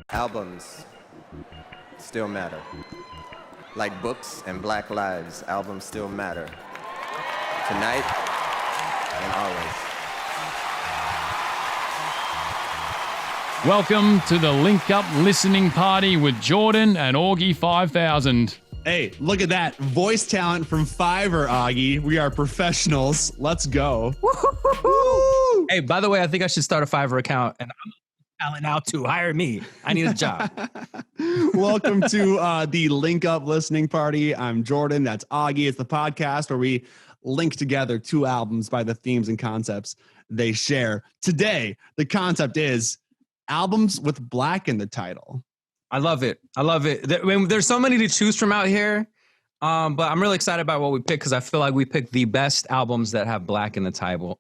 Albums still matter. Like books and Black lives, albums still matter. Tonight and always. Welcome to the Link Up Listening Party with Jordan and Augie 5000. Hey, look at that. Voice talent from Fiverr, Augie. We are professionals. Let's go. Woo-hoo-hoo. Hey, by the way, I think I should start a Fiverr account, and I'm talent now too. Hire me. I need a job. Welcome to the Link Up Listening Party. I'm Jordan. That's Augie. It's the podcast where we link together two albums by the themes and concepts they share. Today, the concept is albums with Black in the title. I love it. I love it. There's so many to choose from out here, but I'm really excited about what we picked because I feel like we picked the best albums that have Black in the title.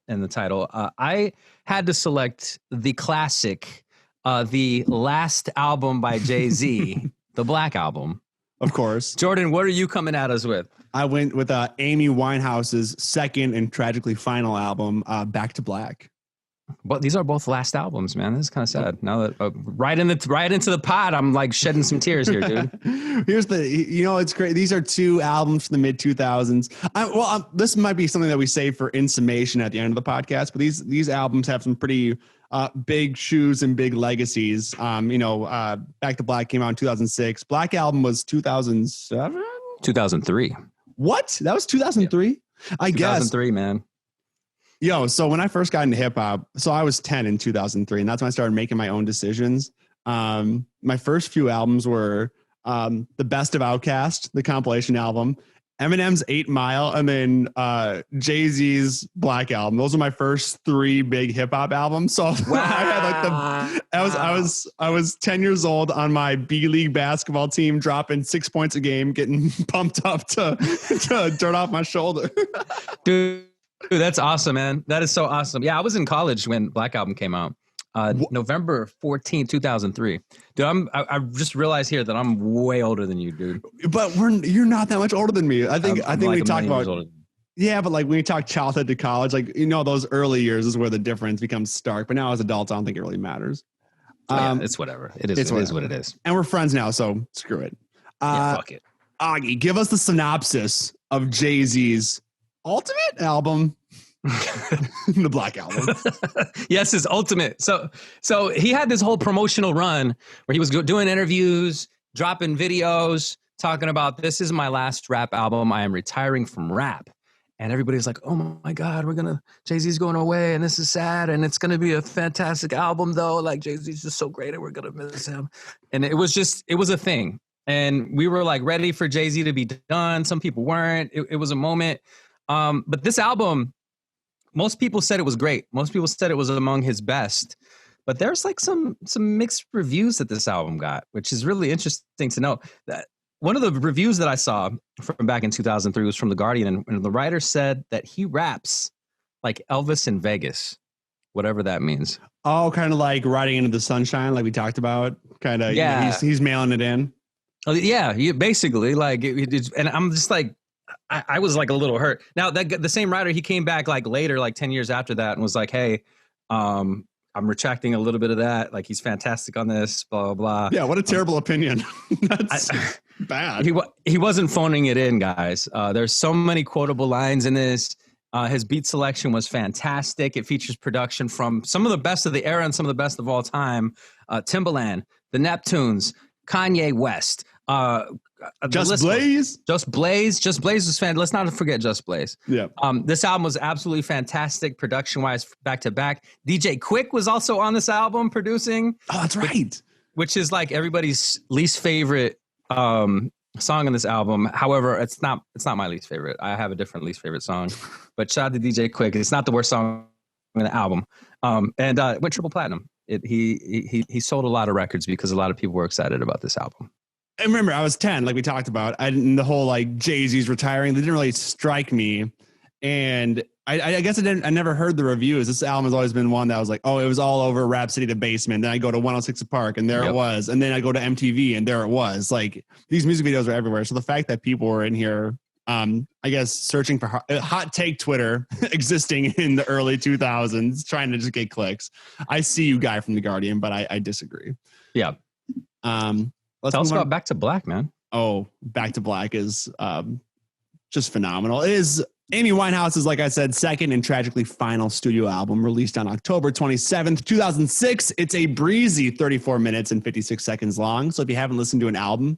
I had to select the classic, the last album by Jay-Z, the Black Album. Of course. Jordan, what are you coming at us with? I went with Amy Winehouse's second and tragically final album, Back to Black. But these are both last albums, man. This is kind of sad. Now that right into the pod, I'm like shedding some tears here, dude. It's great. These are two albums from the mid 2000s. This might be something that we save for in summation at the end of the podcast. But these albums have some pretty big shoes and big legacies. Back to Black came out in 2006. Black Album was 2007, 2003. What? That was 2003. Yeah. I guess 2003, man. So when I first got into hip hop, so I was 10 in 2003, and that's when I started making my own decisions. My first few albums were The Best of Outkast, the compilation album, Eminem's 8 Mile, and then Jay-Z's Black Album. Those are my first three big hip hop albums. So wow. I was 10 years old on my B League basketball team, dropping 6 points a game, getting pumped up to dirt off my shoulder. Dude, that's awesome, man. That is so awesome. Yeah, I was in college when Black Album came out. November 14, 2003. Dude, I just realized here that I'm way older than you, dude. But you're not that much older than me. I think like we talk about but like when you talk childhood to college, like those early years is where the difference becomes stark. But now as adults, I don't think it really matters. It's whatever. It is what it is. And we're friends now, so screw it. Fuck it. Augie, give us the synopsis of Jay-Z's ultimate album. The Black Album. Yes, his ultimate. So he had this whole promotional run where he was doing interviews, dropping videos, talking about, this is my last rap album. I am retiring from rap. And everybody's like, oh my God, Jay-Z's going away and this is sad. And it's going to be a fantastic album though. Like Jay-Z's just so great and we're going to miss him. And it was a thing. And we were like ready for Jay-Z to be done. Some people weren't. It was a moment. But this album, most people said it was great. Most people said it was among his best. But there's like some mixed reviews that this album got, which is really interesting to know. That one of the reviews that I saw from back in 2003 was from The Guardian, and the writer said that he raps like Elvis in Vegas, whatever that means. Oh, kind of like Riding Into the Sunshine, like we talked about. Kind of, yeah. He's mailing it in. Oh, yeah, basically. Like, and I'm just like, I was like a little hurt. Now, the same writer, he came back like later, like 10 years after that, and was like, hey, I'm retracting a little bit of that. Like, he's fantastic on this, blah, blah, blah. Yeah, what a terrible opinion. That's bad. He wasn't phoning it in, guys. There's so many quotable lines in this. His beat selection was fantastic. It features production from some of the best of the era and some of the best of all time. Timbaland, the Neptunes, Kanye West, Just Blaze was fan. Let's not forget Just Blaze. Yeah. This album was absolutely fantastic production wise, back to back. DJ Quick was also on this album producing. Oh, that's right. Which is like everybody's least favorite song on this album. However, it's not my least favorite. I have a different least favorite song. But shout out to DJ Quick. It's not the worst song in the album. And went triple platinum. He sold a lot of records because a lot of people were excited about this album. And remember, I was 10, like we talked about. The whole like Jay-Z's retiring, they didn't really strike me. And I guess I never heard the reviews. This album has always been one that was like, oh, it was all over Rap City to Basement. Then I go to 106 Park and there it was. And then I go to MTV and there it was. Like these music videos are everywhere. So the fact that people were in here I guess searching for hot take Twitter existing in the early 2000s, trying to just get clicks. I see you, guy from The Guardian, but I disagree. Yeah. Let's Tell us move on. about Back to Black, man. Oh, Back to Black is just phenomenal. It is Amy Winehouse's, like I said, second and tragically final studio album, released on October 27th, 2006. It's a breezy 34 minutes and 56 seconds long. So if you haven't listened to an album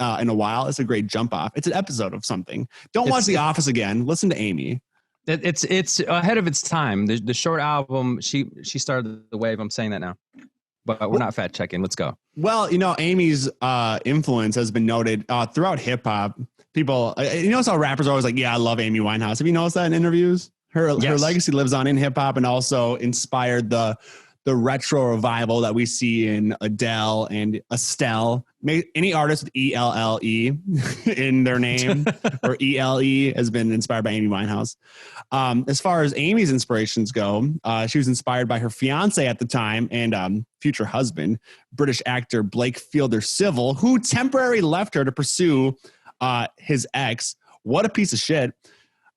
in a while, it's a great jump off. It's an episode of something. Don't watch The Office again. Listen to Amy. It's ahead of its time. The short album, she started the wave. I'm saying that now. But we're not fact checking. Let's go. Well, Amy's influence has been noted throughout hip hop. People, how rappers are always like, yeah, I love Amy Winehouse. Have you noticed that in interviews? Her legacy lives on in hip hop and also inspired the retro revival that we see in Adele and Estelle. Any artist with ELLE in their name or ELE has been inspired by Amy Winehouse. As far as Amy's inspirations go, she was inspired by her fiance at the time and future husband, British actor Blake Fielder Civil, who temporarily left her to pursue his ex. What a piece of shit.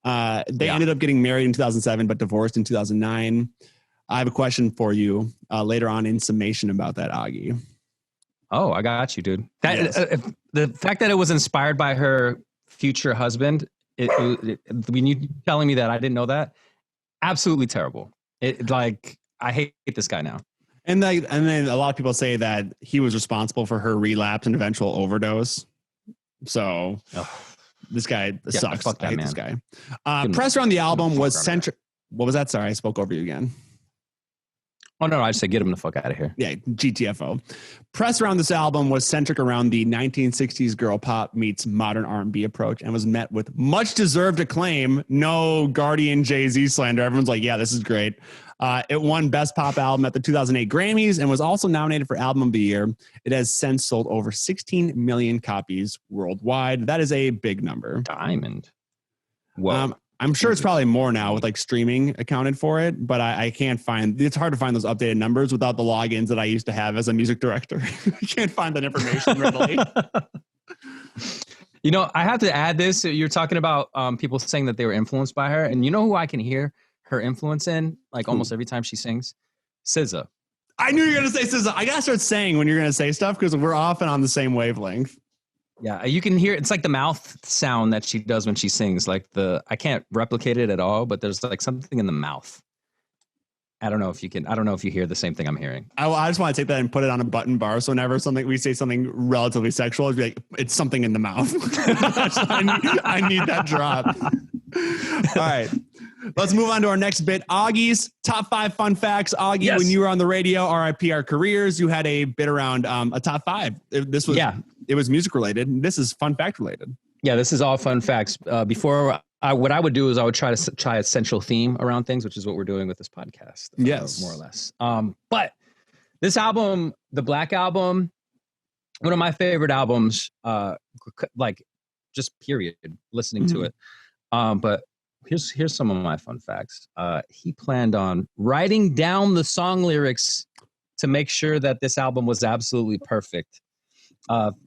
They ended up getting married in 2007, but divorced in 2009. I have a question for you later on in summation about that, Augie. Oh, I got you, dude. Yes. The fact that it was inspired by her future husband, when you telling me that, I didn't know that. Absolutely terrible. I hate this guy now. And then a lot of people say that he was responsible for her relapse and eventual overdose. So this guy sucks. I hate this guy. Press around the album was centric. What was that? Sorry, I spoke over you again. Oh, no, I just said get him the fuck out of here. Yeah, GTFO. Press around this album was centric around the 1960s girl pop meets modern R&B approach and was met with much deserved acclaim. No Guardian Jay-Z slander. Everyone's like, yeah, this is great. It won Best Pop Album at the 2008 Grammys and was also nominated for Album of the Year. It has since sold over 16 million copies worldwide. That is a big number. Diamond. Whoa. I'm sure it's probably more now with like streaming accounted for it, but I can't find, it's hard to find those updated numbers without the logins that I used to have as a music director. I can't find that information readily. I have to add this. You're talking about people saying that they were influenced by her. And you know who I can hear her influence in like almost every time she sings? SZA. I knew you were going to say SZA. I got to start saying when you're going to say stuff because we're often on the same wavelength. Yeah, you can hear it's like the mouth sound that she does when she sings. Like I can't replicate it at all, but there's like something in the mouth. I don't know if you hear the same thing I'm hearing. I just want to take that and put it on a button bar. So whenever we say something relatively sexual, it'd be like, it's something in the mouth. I need that drop. All right. Let's move on to our next bit. Augie's top 5 fun facts. Augie, yes. When you were on the radio, RIP our careers, you had a bit around a top 5. It was music related. This is fun fact related. Yeah, this is all fun facts. Before what I would do is I would try a central theme around things, which is what we're doing with this podcast. Yes, more or less. But this album, the Black Album, one of my favorite albums. Like just period. Listening to it. But here's some of my fun facts. He planned on writing down the song lyrics to make sure that this album was absolutely perfect.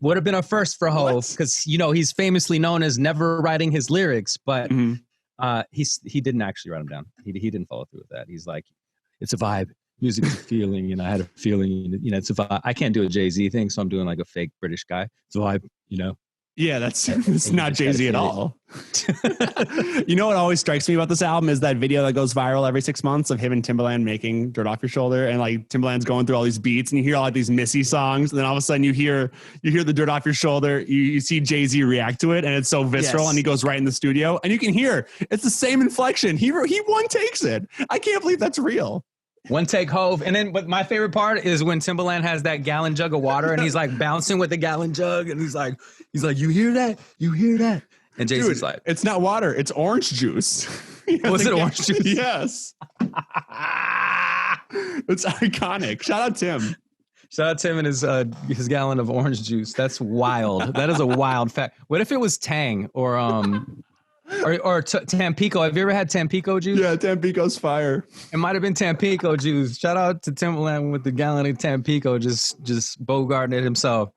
Would have been a first for Hov because he's famously known as never writing his lyrics, but he didn't actually write them down. He didn't follow through with that. He's like, it's a vibe. Music is a feeling, I had a feeling, it's a vibe. I can't do a Jay-Z thing, so I'm doing like a fake British guy. It's a vibe, Yeah, it's not Jay-Z at all. What always strikes me about this album is that video that goes viral every 6 months of him and Timbaland making Dirt Off Your Shoulder, and like Timbaland's going through all these beats and you hear all like these Missy songs, and then all of a sudden you hear the Dirt Off Your Shoulder, you see Jay-Z react to it, and it's so visceral, and he goes right in the studio and you can hear it's the same inflection. He one takes it. I can't believe that's real. One take Hov. And then, but my favorite part is when Timbaland has that gallon jug of water and he's like bouncing with the gallon jug and he's like, you hear that? You hear that? And Jay-Z's like, it's not water, it's orange juice. Was it orange juice? Yes. It's iconic. Shout out Tim. Shout out Tim and his gallon of orange juice. That's wild. That is a wild fact. What if it was Tang or Tampico? Have you ever had Tampico juice? Yeah, Tampico's fire. It might have been Tampico juice. Shout out to Timbaland with the gallon of Tampico, just bogarting it himself.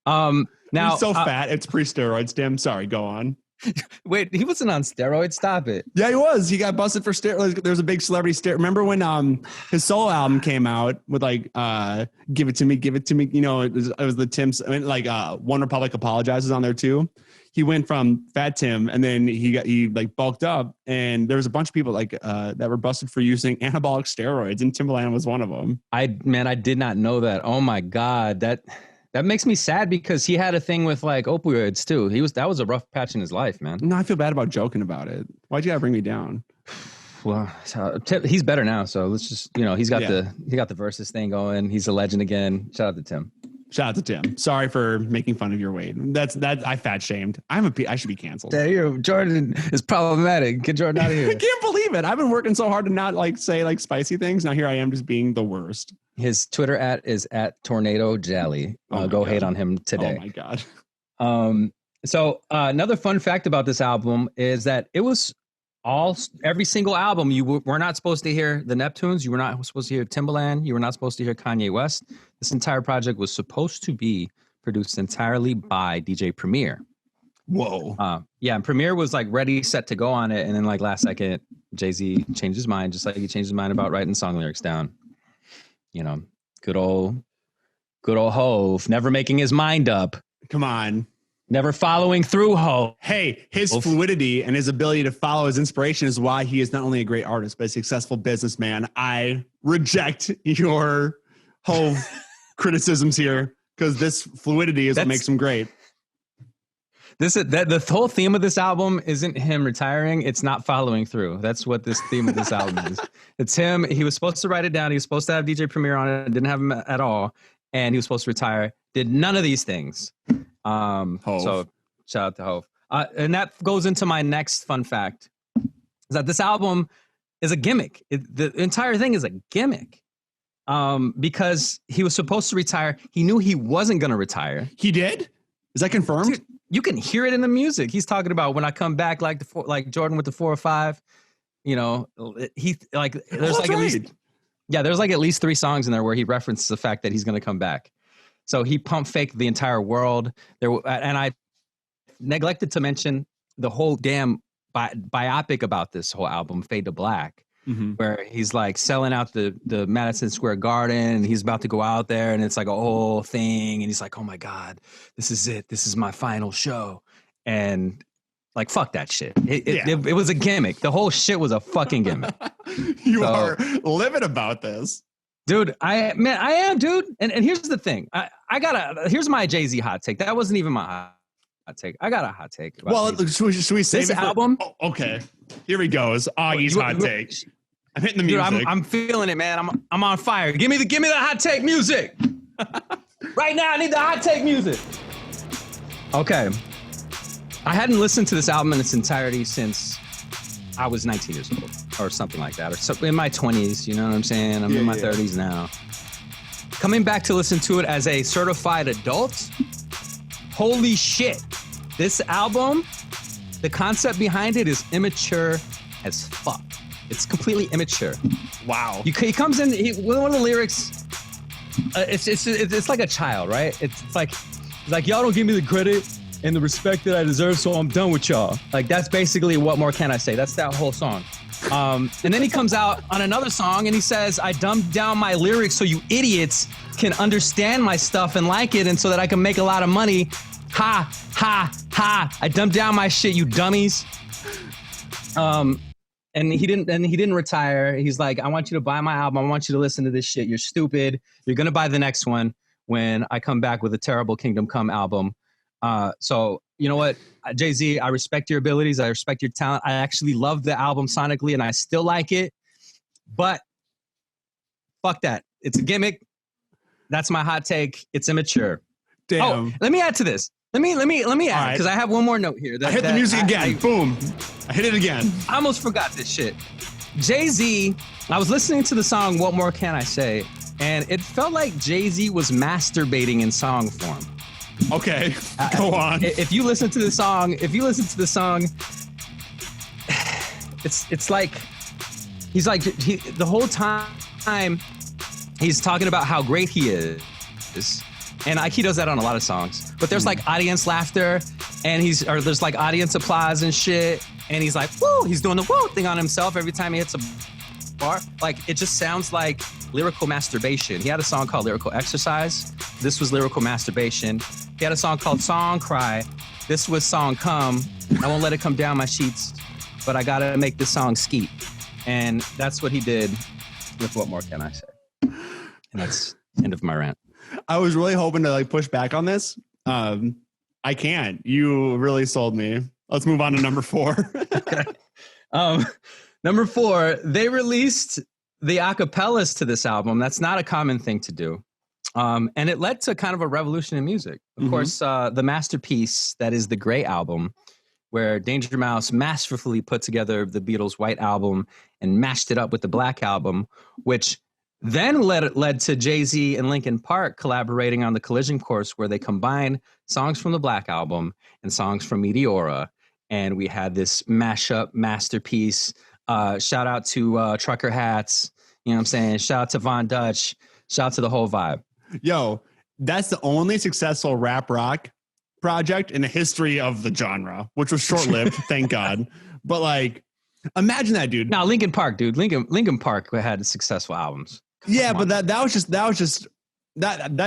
Now he's so fat, it's pre-steroids. Tim, sorry, go on. Wait, he wasn't on steroids. Stop it. Yeah, he was. He got busted for steroids. There was a big celebrity steroid. Remember when his solo album came out with like "Give It to Me, Give It to Me"? You know, it was the Tim's. I mean, like One Republic Apologizes on there too. He went from Fat Tim, and then he like bulked up, and there was a bunch of people like that were busted for using anabolic steroids, and Timbaland was one of them. I did not know that. Oh my God, that makes me sad because he had a thing with like opioids too. That was a rough patch in his life, man. No, I feel bad about joking about it. Why'd you gotta bring me down? Well, he's better now, so let's just he's got the versus thing going. He's a legend again. Shout out to Tim. Shout out to Tim. Sorry for making fun of your weight. I fat shamed. I should be canceled. Jordan is problematic. Get Jordan out of here. I can't believe it. I've been working so hard to not like say like spicy things. Now here I am just being the worst. His Twitter is @Tornado Jelly. Go hate on him today. Oh my God. So another fun fact about this album is that it was every single album. You were not supposed to hear the Neptunes. You were not supposed to hear Timbaland. You were not supposed to hear Kanye West. This entire project was supposed to be produced entirely by DJ Premier. Whoa. Yeah, and Premier was like ready, set to go on it, and then like last second, Jay-Z changed his mind, just like he changed his mind about writing song lyrics down. Good old Hove, never making his mind up. Come on. Never following through, Hove. Hey, his fluidity and his ability to follow his inspiration is why he is not only a great artist, but a successful businessman. I reject your Hove criticisms here because this fluidity is what makes him great. The whole theme of this album isn't him retiring. It's not following through. That's what this theme of this album is. It's him. He was supposed to write it down. He was supposed to have DJ Premier on it. Didn't have him at all. And he was supposed to retire. Did none of these things. So shout out to Hove. And that goes into my next fun fact. Is that this album is a gimmick. The entire thing is a gimmick. Because he was supposed to retire. He knew he wasn't going to retire. He did? Is that confirmed? Dude, you can hear it in the music. He's talking about when I come back, like Jordan with the 4 or 5. He like there's like at least there's like at least 3 songs in there where he references the fact that he's going to come back. So he pump faked the entire world. And I neglected to mention the whole damn biopic about this whole album, Fade to Black. Mm-hmm. Where he's like selling out the Madison Square Garden, and he's about to go out there, and it's like a whole thing, and he's like, oh my God, this is it. This is my final show. And like, fuck that shit. It was a gimmick. The whole shit was a fucking gimmick. You are livid about this. Dude, I am, dude. And here's the thing. Here's my Jay-Z hot take. That wasn't even my hot take. I got a hot take. Well, should we save this it for, album? Oh, okay. Here he goes. Augie's hot take. I'm hitting the music. Dude, I'm feeling it, man. I'm on fire. Give me the hot take music. Right now, I need the hot take music. Okay. I hadn't listened to this album in its entirety since I was 19 years old or something like that. Or something in my 20s, you know what I'm saying? I'm in my 30s now. Coming back to listen to it as a certified adult, holy shit. This album, the concept behind it is immature as fuck. It's completely immature. Wow. He comes in, one of the lyrics, it's like a child, right? It's like y'all don't give me the credit and the respect that I deserve, so I'm done with y'all. Like, that's basically what more can I say? That's that whole song. And then he comes out on another song and he says, I dumbed down my lyrics so you idiots can understand my stuff and like it, and so that I can make a lot of money. Ha, ha, ha. I dumbed down my shit, you dummies. And he didn't retire. He's like, I want you to buy my album. I want you to listen to this shit. You're stupid. You're going to buy the next one when I come back with a terrible Kingdom Come album. So you know what, Jay-Z, I respect your abilities. I respect your talent. I actually love the album sonically, and I still like it. But fuck that. It's a gimmick. That's my hot take. It's immature. Damn. Oh, let me add to this. Let me add, because I have one more note here. I hit the music again. Boom. I hit it again. I almost forgot this shit. Jay-Z, I was listening to the song What More Can I Say? And it felt like Jay-Z was masturbating in song form. Okay, go on. If you listen to the song, it's like he's like the whole time he's talking about how great he is. And he does that on a lot of songs. But there's like audience laughter, and there's like audience applause and shit, and he's like, woo, he's doing the woo thing on himself every time he hits a bar. Like, it just sounds like lyrical masturbation. He had a song called Lyrical Exercise. This was lyrical masturbation. He had a song called Song Cry. This was song Come. I won't let it come down my sheets, but I gotta make this song skeet. And that's what he did with What More Can I Say? And that's the end of my rant. I was really hoping to like push back on this. I can't. You really sold me. Let's move on to number 4. Okay. Number 4, they released the acapellas to this album. That's not a common thing to do. And it led to kind of a revolution in music. Of course, the masterpiece that is the Grey Album, where Danger Mouse masterfully put together the Beatles' White Album and mashed it up with the Black Album, which then led to Jay-Z and Linkin Park collaborating on the Collision Course, where they combined songs from the Black Album and songs from Meteora. And we had this mashup masterpiece. Shout out to Trucker Hats. You know what I'm saying? Shout out to Von Dutch. Shout out to the whole vibe. Yo, that's the only successful rap rock project in the history of the genre, which was short-lived, thank God. But like, imagine that, dude. Now, Linkin Park, dude. Linkin Park had successful albums. Yeah, but that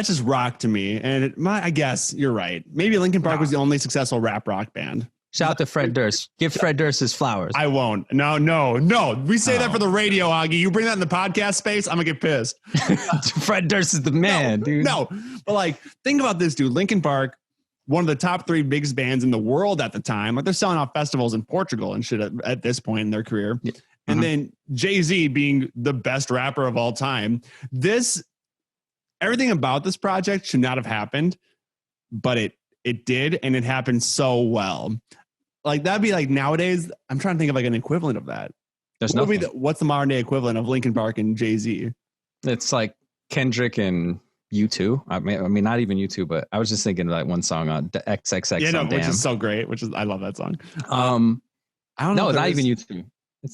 just rock to me. And I guess you're right. Maybe Linkin Park was the only successful rap rock band. Shout out to Fred Durst. Give Fred Durst his flowers. I won't. No. We say that for the radio, Augie. You bring that in the podcast space, I'm gonna get pissed. Fred Durst is the man, dude. No, but like, think about this, dude. Linkin Park, one of the top 3 biggest bands in the world at the time. Like, they're selling off festivals in Portugal and shit at this point in their career. Yeah. And then Jay-Z being the best rapper of all time. Everything about this project should not have happened, but it did, and it happened so well. Like, that'd be like nowadays, I'm trying to think of like an equivalent of that. There's nothing. What's the modern day equivalent of Linkin Park and Jay-Z? It's like Kendrick and U2. I mean, not even U2, but I was just thinking of that one song on the XXX. Yeah, no, which is so great. I love that song. I don't know. No, not even U2.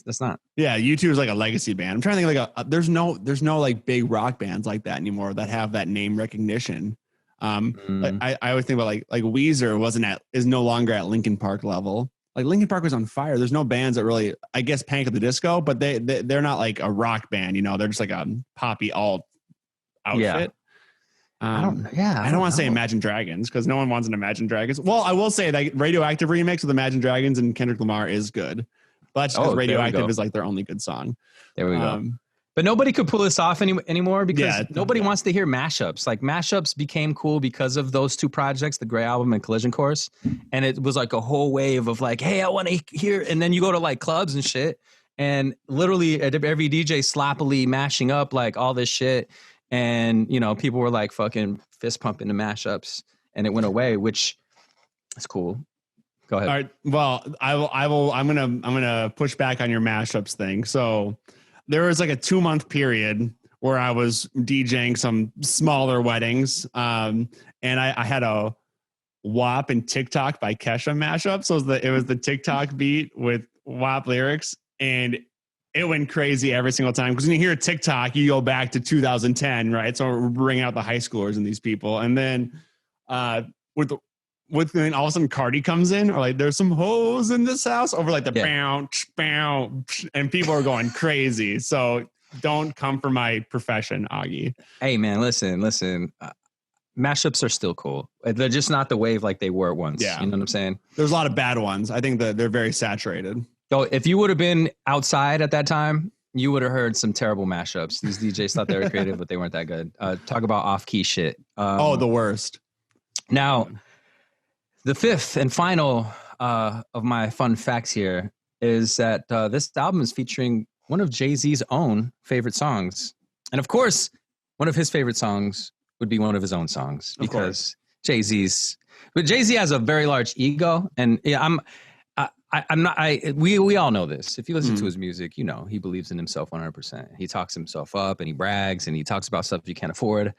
That's not. Yeah, U2 is like a legacy band. I'm trying to think like there's no like big rock bands like that anymore that have that name recognition. I always think about like Weezer is no longer at Linkin Park level. Like, Linkin Park was on fire. There's no bands that really, I guess, Panic at the Disco, but they're not like a rock band. You know, they're just like a poppy alt outfit. I don't want to say Imagine Dragons, because no one wants an Imagine Dragons. Well, I will say that Radioactive remix with Imagine Dragons and Kendrick Lamar is good. But that's because Radioactive is like their only good song. There we go. But nobody could pull this off anymore because nobody wants to hear mashups. Like, mashups became cool because of those 2 projects, the Grey Album and Collision Course. And it was like a whole wave of like, hey, I want to hear. And then you go to like clubs and shit. And literally every DJ sloppily mashing up like all this shit. And, you know, people were like fucking fist pumping the mashups. And it went away, which is cool. Go ahead. All right. Well, I'm gonna push back on your mashups thing. So there was like a 2-month period where I was DJing some smaller weddings. And I had a WAP and TikTok by Kesha mashup. So it was the TikTok beat with WAP lyrics, and it went crazy every single time. Because when you hear TikTok, you go back to 2010, right? So we're bringing out the high schoolers and these people. And then when all of a sudden Cardi comes in, or like, there's some hoes in this house, over like the bounce, and people are going crazy. So don't come for my profession, Augie. Hey man, listen. Mashups are still cool. They're just not the wave like they were once. Yeah. You know what I'm saying? There's a lot of bad ones. I think that they're very saturated. So if you would have been outside at that time, you would have heard some terrible mashups. These DJs thought they were creative, but they weren't that good. Talk about off-key shit. The worst. Now, the 5th and final of my fun facts here is that this album is featuring one of Jay-Z's own favorite songs. And of course, one of his favorite songs would be one of his own songs, because Jay-Z has a very large ego. And we all know this. If you listen to his music, you know, he believes in himself 100%. He talks himself up and he brags and he talks about stuff you can't afford.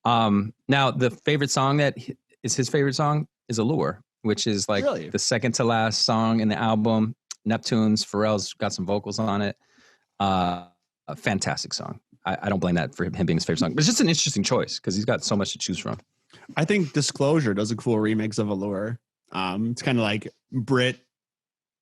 Now, the favorite song that is his favorite song is Allure, which is like the second to last song in the album. Neptune's, Pharrell's got some vocals on it. A fantastic song. I don't blame that for him being his favorite song, but it's just an interesting choice because he's got so much to choose from. I think Disclosure does a cool remix of Allure. It's kind of like Brit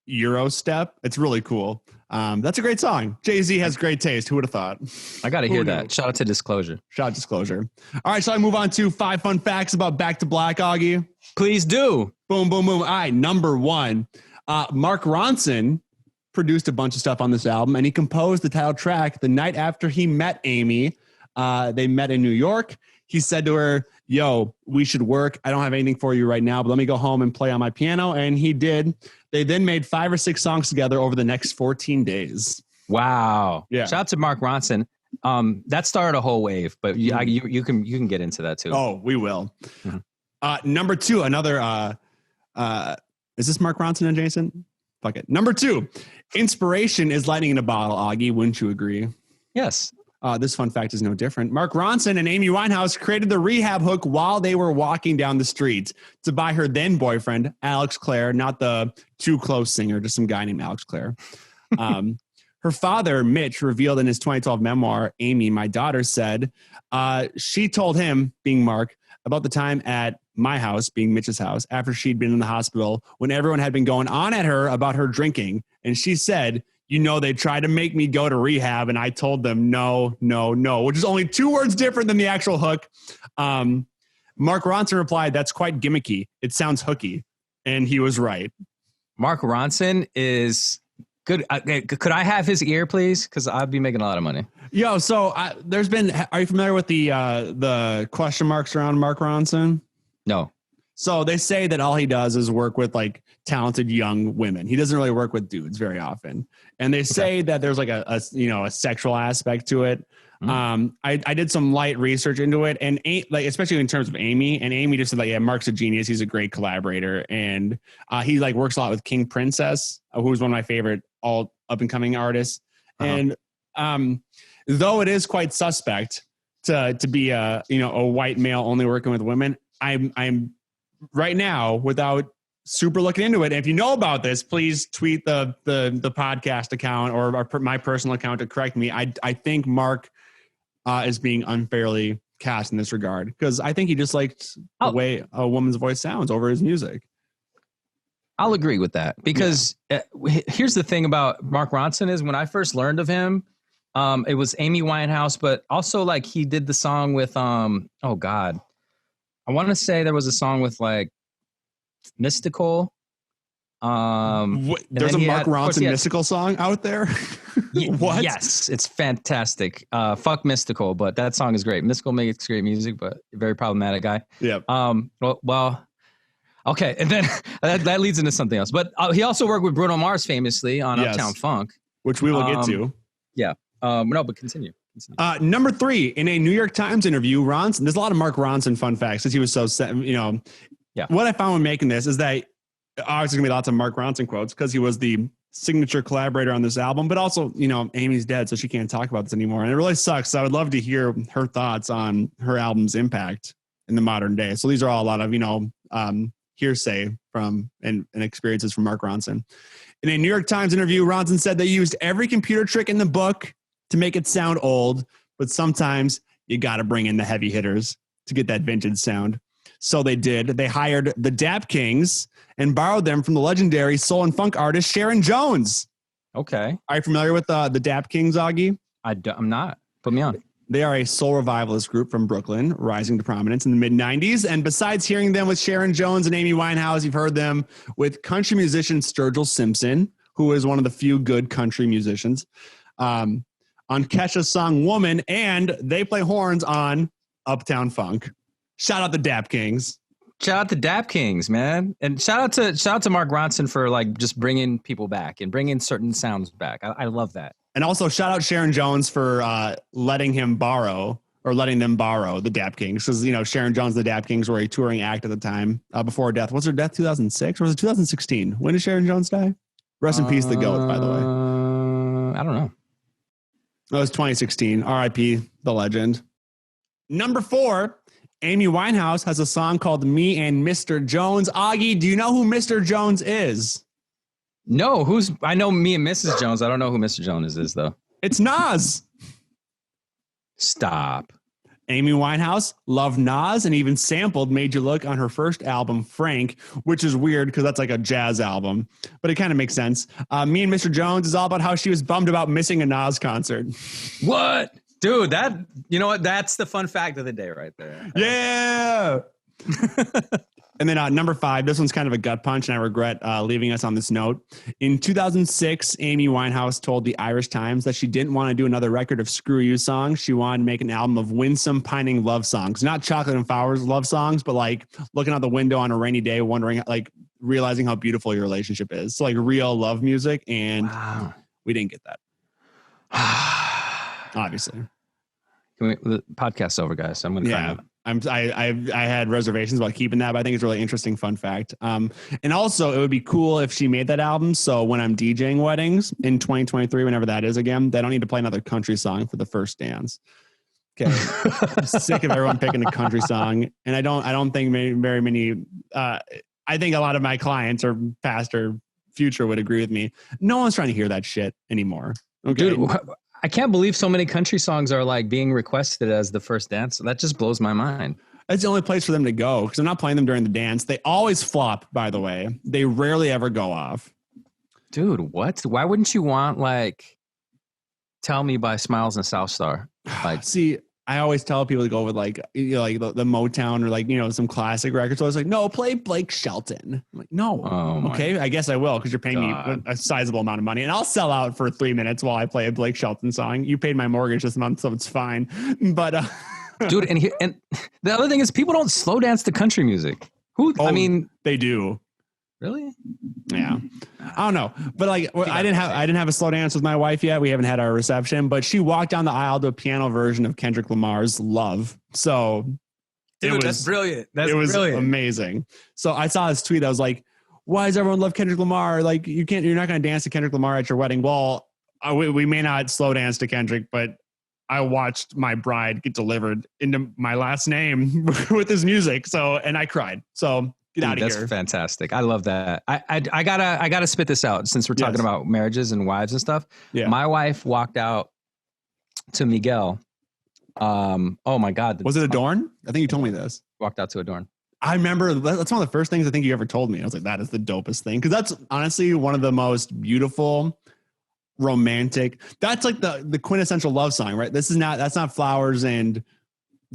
Euro step. It's really cool. That's a great song. Jay-Z has great taste. Who would have thought? I got to hear that. Shout out to Disclosure. Shout out Disclosure. All right, shall I move on to 5 fun facts about Back to Black, Augie? Please do. Boom, boom, boom. All right, number 1. Mark Ronson produced a bunch of stuff on this album, and he composed the title track the night after he met Amy. They met in New York. He said to her, yo, we should work. I don't have anything for you right now, but let me go home and play on my piano. And he did. They then made 5 or 6 songs together over the next 14 days. Wow. Yeah. Shout out to Mark Ronson. That started a whole wave, but you can get into that too. Oh, we will. Mm-hmm. Number 2, another, is this Mark Ronson and Jason? Fuck it. Number 2, inspiration is lightning in a bottle, Augie. Wouldn't you agree? Yes. This fun fact is no different. Mark Ronson and Amy Winehouse created the rehab hook while they were walking down the street to buy her then boyfriend, Alex Clare, not the Too Close singer, just some guy named Alex Clare. Her father, Mitch, revealed in his 2012 memoir, Amy, My Daughter, said she told him, being Mark, about the time at my house, being Mitch's house, after she'd been in the hospital when everyone had been going on at her about her drinking. And she said, you know, they tried to make me go to rehab, and I told them no, no, no, which is only 2 words different than the actual hook. Mark Ronson replied, that's quite gimmicky. It sounds hooky. And he was right. Mark Ronson is good. Could I have his ear, please? Because I'd be making a lot of money. Yo, so there's been, are you familiar with the question marks around Mark Ronson? No. So they say that all he does is work with like talented young women. He doesn't really work with dudes very often. And they say that there's like a sexual aspect to it. Mm. I did some light research into it, and like especially in terms of Amy, and Amy just said like, yeah, Mark's a genius. He's a great collaborator, and he like works a lot with King Princess, who's one of my favorite all up and coming artists. Uh-huh. And though it is quite suspect to be a white male only working with women, I'm right now, without super looking into it, and if you know about this, please tweet the podcast account or my personal account to correct me. I think Mark is being unfairly cast in this regard, because I think he just liked the way a woman's voice sounds over his music. I'll agree with that, because here's the thing about Mark Ronson is when I first learned of him, it was Amy Winehouse, but also like he did the song with oh God. I want to say there was a song with like Mystical. There's a Mark Ronson Mystical song out there? What? Yes, it's fantastic. Fuck Mystical, but that song is great. Mystical makes great music, but very problematic guy. Yeah. Well, okay, and then that leads into something else. But he also worked with Bruno Mars famously on Uptown Funk, which we will get to. Yeah. No, but continue. Number 3, in a New York Times interview, Ronson, there's a lot of Mark Ronson fun facts since he was so, yeah. What I found when making this is that obviously gonna be lots of Mark Ronson quotes because he was the signature collaborator on this album, but also, Amy's dead, so she can't talk about this anymore. And it really sucks. So I would love to hear her thoughts on her album's impact in the modern day. So these are all a lot of, hearsay from and experiences from Mark Ronson. In a New York Times interview, Ronson said they used every computer trick in the book to make it sound old, but sometimes you got to bring in the heavy hitters to get that vintage sound. So they did. They hired the Dap Kings and borrowed them from the legendary soul and funk artist Sharon Jones. Okay. Are you familiar with the Dap Kings, Augie? I'm not. Put me on. They are a soul revivalist group from Brooklyn, rising to prominence in the mid-90s. And besides hearing them with Sharon Jones and Amy Winehouse, you've heard them with country musician Sturgill Simpson, who is one of the few good country musicians. On Kesha's song Woman, and they play horns on Uptown Funk. Shout out the Dap Kings. Shout out to Dap Kings, man. And shout out to Mark Ronson for like just bringing people back and bringing certain sounds back. I love that. And also shout out Sharon Jones for letting them borrow the Dap Kings. Because, Sharon Jones and the Dap Kings were a touring act at the time before her death. Was her death 2006 or was it 2016? When did Sharon Jones die? Rest in peace, the GOAT, by the way. I don't know. It was 2016. R.I.P. the legend. Number 4, Amy Winehouse has a song called Me and Mr. Jones. Augie, do you know who Mr. Jones is? No, I know Me and Mrs. Jones. I don't know who Mr. Jones is though. It's Nas. Stop. Amy Winehouse loved Nas and even sampled Made You Look on her first album, Frank, which is weird because that's like a jazz album, but it kind of makes sense. Me and Mr. Jones is all about how she was bummed about missing a Nas concert. What? Dude, you know what? That's the fun fact of the day right there. Yeah. And then number 5, this one's kind of a gut punch, and I regret leaving us on this note. In 2006, Amy Winehouse told the Irish Times that she didn't want to do another record of Screw You songs. She wanted to make an album of winsome, pining love songs. Not Chocolate and Flowers love songs, but like looking out the window on a rainy day, wondering, like realizing how beautiful your relationship is. So like real love music, and we didn't get that. Obviously. The podcast's over, guys. I'm going to find out. I had reservations about keeping that, but I think it's a really interesting fun fact. And also it would be cool if she made that album. So when I'm DJing weddings in 2023, whenever that is again, they don't need to play another country song for the first dance. Okay. I'm sick of everyone picking a country song. And I don't think very many, I think a lot of my clients or past or future would agree with me. No one's trying to hear that shit anymore. Okay. Dude, I can't believe so many country songs are like being requested as the first dance. That just blows my mind. That's the only place for them to go because I'm not playing them during the dance. They always flop, by the way. They rarely ever go off. Dude, what? Why wouldn't you want like Tell Me by Smiles and South Star? Like, see, I always tell people to go with like, you know, like the Motown or like, you know, some classic records. So I was like, no, play Blake Shelton. I'm like, no. Okay, I guess I will because you're paying me a sizable amount of money. And I'll sell out for 3 minutes while I play a Blake Shelton song. You paid my mortgage this month, so it's fine. But dude, and the other thing is people don't slow dance to country music. I mean, they do. Really? Yeah. I don't know. But like I didn't have a slow dance with my wife yet. We haven't had our reception, but she walked down the aisle to a piano version of Kendrick Lamar's Love. So dude, that's brilliant. It was amazing. So I saw this tweet. I was like, why does everyone love Kendrick Lamar? Like you're not going to dance to Kendrick Lamar at your wedding. Well, we may not slow dance to Kendrick, but I watched my bride get delivered into my last name with his music. So, and I cried. So get out of here. That's fantastic. I love that. I gotta spit this out since we're talking about marriages and wives and stuff. Yeah. My wife walked out to Miguel. Oh my God. Was it Adorn? I think you told me this. Walked out to Adorn. I remember that's one of the first things I think you ever told me. I was like, that is the dopest thing. Cause that's honestly one of the most beautiful, romantic. That's like the quintessential love song, right? That's not Flowers and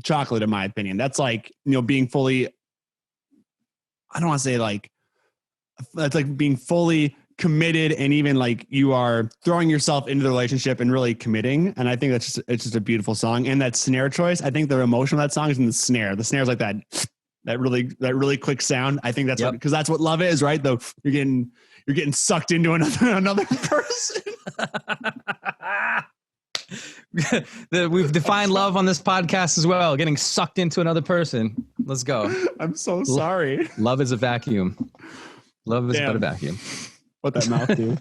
Chocolate in my opinion. That's like, you know, being fully, I don't want to say like, that's like being fully committed and even like you are throwing yourself into the relationship and really committing. And I think it's just a beautiful song. And that snare choice, I think the emotion of that song is in the snare. The snare is like that really quick sound. I think that's because that's what love is, right? Though you're getting sucked into another person. We've defined love on this podcast as well. Getting sucked into another person. Let's go. I'm so sorry. Love is a vacuum. Love is but a vacuum. What that mouth do?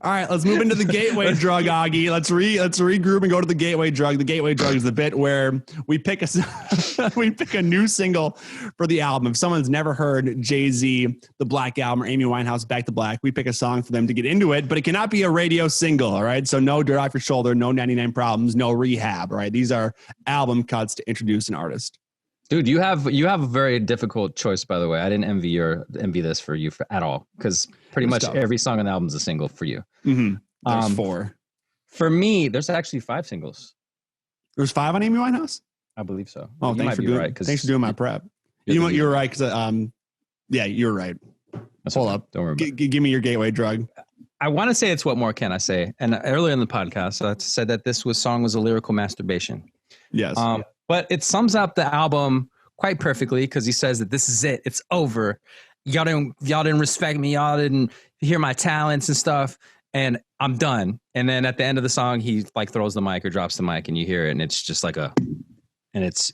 All right, let's move into the gateway drug, Augie. Let's regroup and go to the gateway drug. The gateway drug is the bit where we pick a new single for the album. If someone's never heard Jay-Z, The Black Album, or Amy Winehouse, Back to Black, we pick a song for them to get into it, but it cannot be a radio single, all right? So no Dirt Off Your Shoulder, no 99 Problems, no Rehab, all right? These are album cuts to introduce an artist. Dude, you have a very difficult choice, by the way. I didn't envy this for you at all, because pretty much every song on the album is a single for you. Mm-hmm. There's 4. For me, there's actually 5 singles. There's 5 on Amy Winehouse? I believe so. Oh, thanks for doing my prep. You're right, because you're right. Hold up. Don't worry. Give me your gateway drug. I want to say it's What More Can I Say? And earlier in the podcast, I said that this song was a lyrical masturbation. Yes. But it sums up the album quite perfectly because he says that this is it. It's over. Y'all didn't respect me. Y'all didn't hear my talents and stuff. And I'm done. And then at the end of the song, he like throws the mic or drops the mic and you hear it. And it's just like it's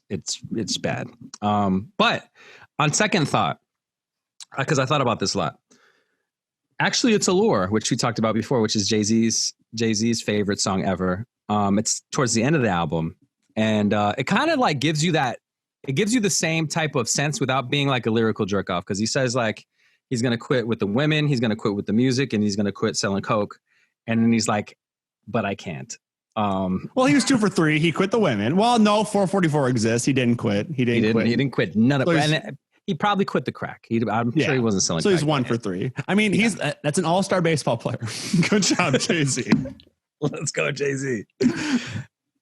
bad. But on second thought, because I thought about this a lot, actually it's Allure, which we talked about before, which is Jay-Z's favorite song ever. It's towards the end of the album. And it kind of like gives you the same type of sense without being like a lyrical jerk off. Cause he says like, He's going to quit with the women. He's going to quit with the music, and he's going to quit selling coke. And then he's like, but I can't. Well, he was 2 for 3. He quit the women. Well, no, 444 exists. He didn't quit. He didn't quit. None of it. And he probably quit the crack. I'm sure he wasn't selling. So he's 1 for 3. I mean, that's an all-star baseball player. Good job, Jay-Z. Let's go, Jay-Z.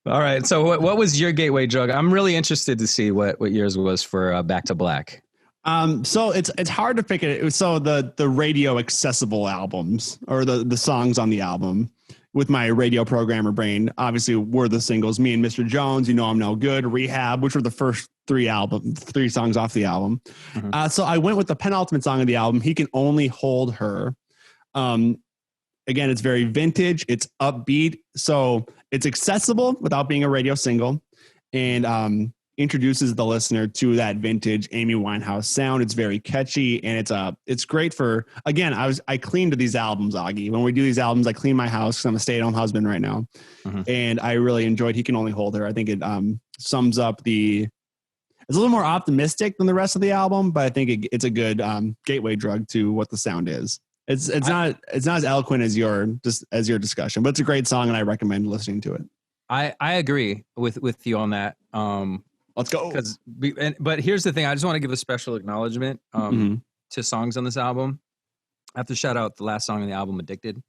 All right. So what was your gateway drug? I'm really interested to see what yours was for Back to Black. So it's hard to pick it. So the radio accessible albums or the songs on the album with my radio programmer brain, obviously were the singles, Me and Mr. Jones, You Know I'm No Good, Rehab, which were the first 3 songs off the album. Mm-hmm. So I went with the penultimate song of the album, He Can Only Hold Her. Again, it's very vintage. It's upbeat. So it's accessible without being a radio single, and introduces the listener to that vintage Amy Winehouse sound. It's very catchy, and it's great for, again, I clean to these albums, Augie. When we do these albums, I clean my house because I'm a stay-at-home husband right now. Mm-hmm. And I really enjoyed He Can Only Hold Her. I think it sums up it's a little more optimistic than the rest of the album, but I think it's a good gateway drug to what the sound is. It's not as eloquent as your discussion, but it's a great song, and I recommend listening to it. I agree with you on that. Let's go. But here's the thing. I just want to give a special acknowledgement to songs on this album. I have to shout out the last song on the album, Addicted.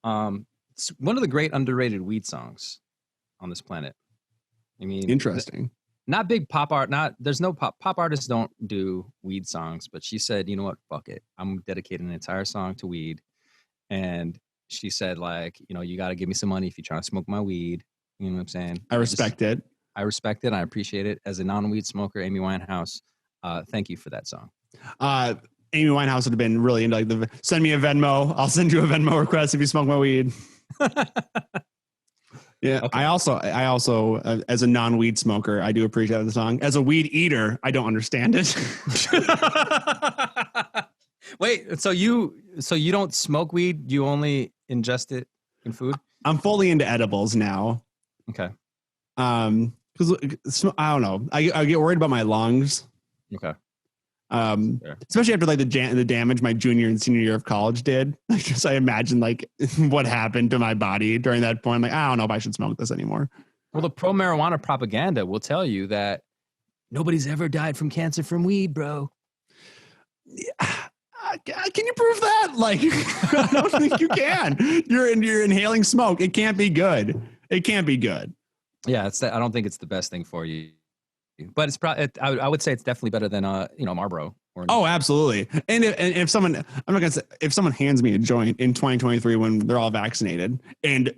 It's one of the great underrated weed songs on this planet. I mean, interesting. Not big pop art. There's no pop artists don't do weed songs, but she said, you know what? Fuck it. I'm dedicating an entire song to weed. And she said, like, you know, you got to give me some money if you're trying to smoke my weed. You know what I'm saying? I respect it. I respect it. I appreciate it. As a non-weed smoker, Amy Winehouse, thank you for that song. Amy Winehouse would have been really into like send me a Venmo. I'll send you a Venmo request if you smoke my weed. Yeah. Okay. I also, as a non-weed smoker, I do appreciate the song. As a weed eater, I don't understand it. Wait, so you don't smoke weed? You only ingest it in food? I'm fully into edibles now. Okay. Because I don't know, I get worried about my lungs. Okay. Especially after like the damage my junior and senior year of college did. I imagine like what happened to my body during that point. I'm like, I don't know if I should smoke this anymore. Well, the pro marijuana propaganda will tell you that nobody's ever died from cancer from weed, bro. Can you prove that? Like, I don't think you can. You're inhaling smoke. It can't be good. It can't be good. Yeah, I don't think it's the best thing for you. But it's probably, I would say it's definitely better than Marlboro. Oh, absolutely. And if someone, I'm not gonna say, if someone hands me a joint in 2023 when they're all vaccinated, and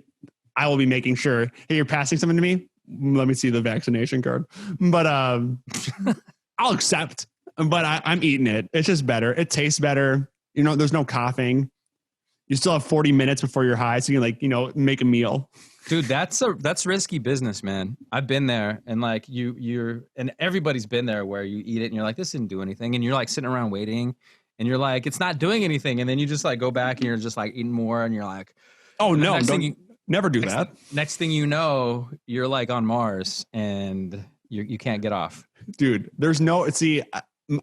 I will be making sure, hey, you're passing something to me. Let me see the vaccination card. But I'll accept. But I'm eating it. It's just better. It tastes better. You know, there's no coughing. You still have 40 minutes before you're high, so you can make a meal. Dude, that's risky business, man. I've been there, and like you're and everybody's been there where you eat it and you're like, this didn't do anything, and you're like sitting around waiting, and you're like, it's not doing anything, and then you just like go back and you're just like eating more, and you're like, oh no, never do that. Next thing you know, you're like on Mars and you can't get off. Dude, there's no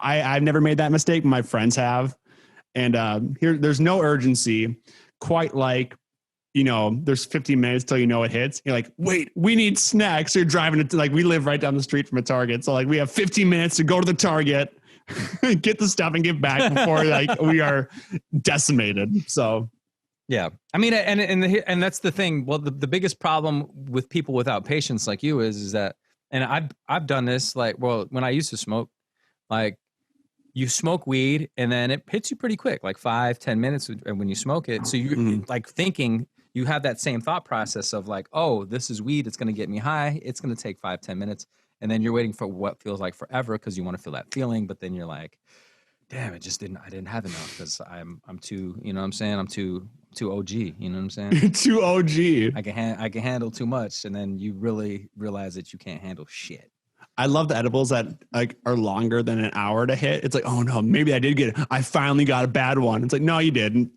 I've never made that mistake. My friends have, and there's no urgency quite like. There's 15 minutes till it hits. You're like, wait, we need snacks. You're driving to we live right down the street from a Target. So we have 15 minutes to go to the Target, get the stuff and get back before we are decimated. So, yeah. I mean, and that's the thing. Well, the biggest problem with people without patience like you is that, and I've done this when I used to smoke, you smoke weed and then it hits you pretty quick, 5-10 minutes when you smoke it. So you're thinking, you have that same thought process of oh, this is weed. It's going to get me high. It's going to take 5-10 minutes. And then you're waiting for what feels like forever because you want to feel that feeling. But then you're like, damn, I didn't have enough because I'm too, you know what I'm saying? I'm too OG, you know what I'm saying? Too OG. I can handle too much. And then you really realize that you can't handle shit. I love the edibles that are longer than an hour to hit. It's oh no, maybe I did get it. I finally got a bad one. It's no, you didn't.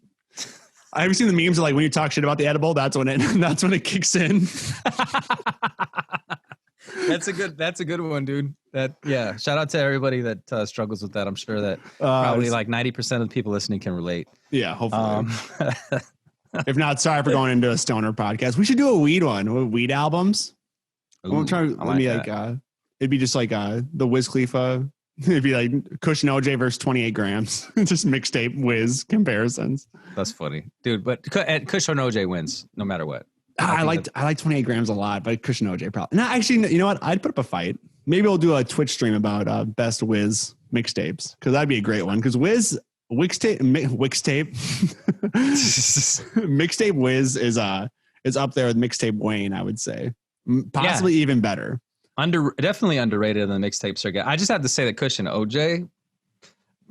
I've seen the memes of when you talk shit about the edible, that's when it kicks in. That's a good one, dude. Shout out to everybody that struggles with that. I'm sure that probably like 90% of the people listening can relate. Yeah, hopefully. If not, sorry for going into a stoner podcast. We should do a weed one. Weed albums. Ooh, It'd be just like the Wiz Khalifa. It'd be like Kush and OJ versus 28 grams. Just mixtape Wiz comparisons. That's funny, dude. But Kush and OJ wins no matter what. I like 28 grams a lot, but Kush and OJ probably. No, actually, you know what? I'd put up a fight. Maybe we'll do a Twitch stream about best Wiz mixtapes because that'd be a great one. Because mixtape Wiz is up there with mixtape Wayne. I would say possibly even better. Definitely underrated than mixtape circuit. I just have to say that Kush and OJ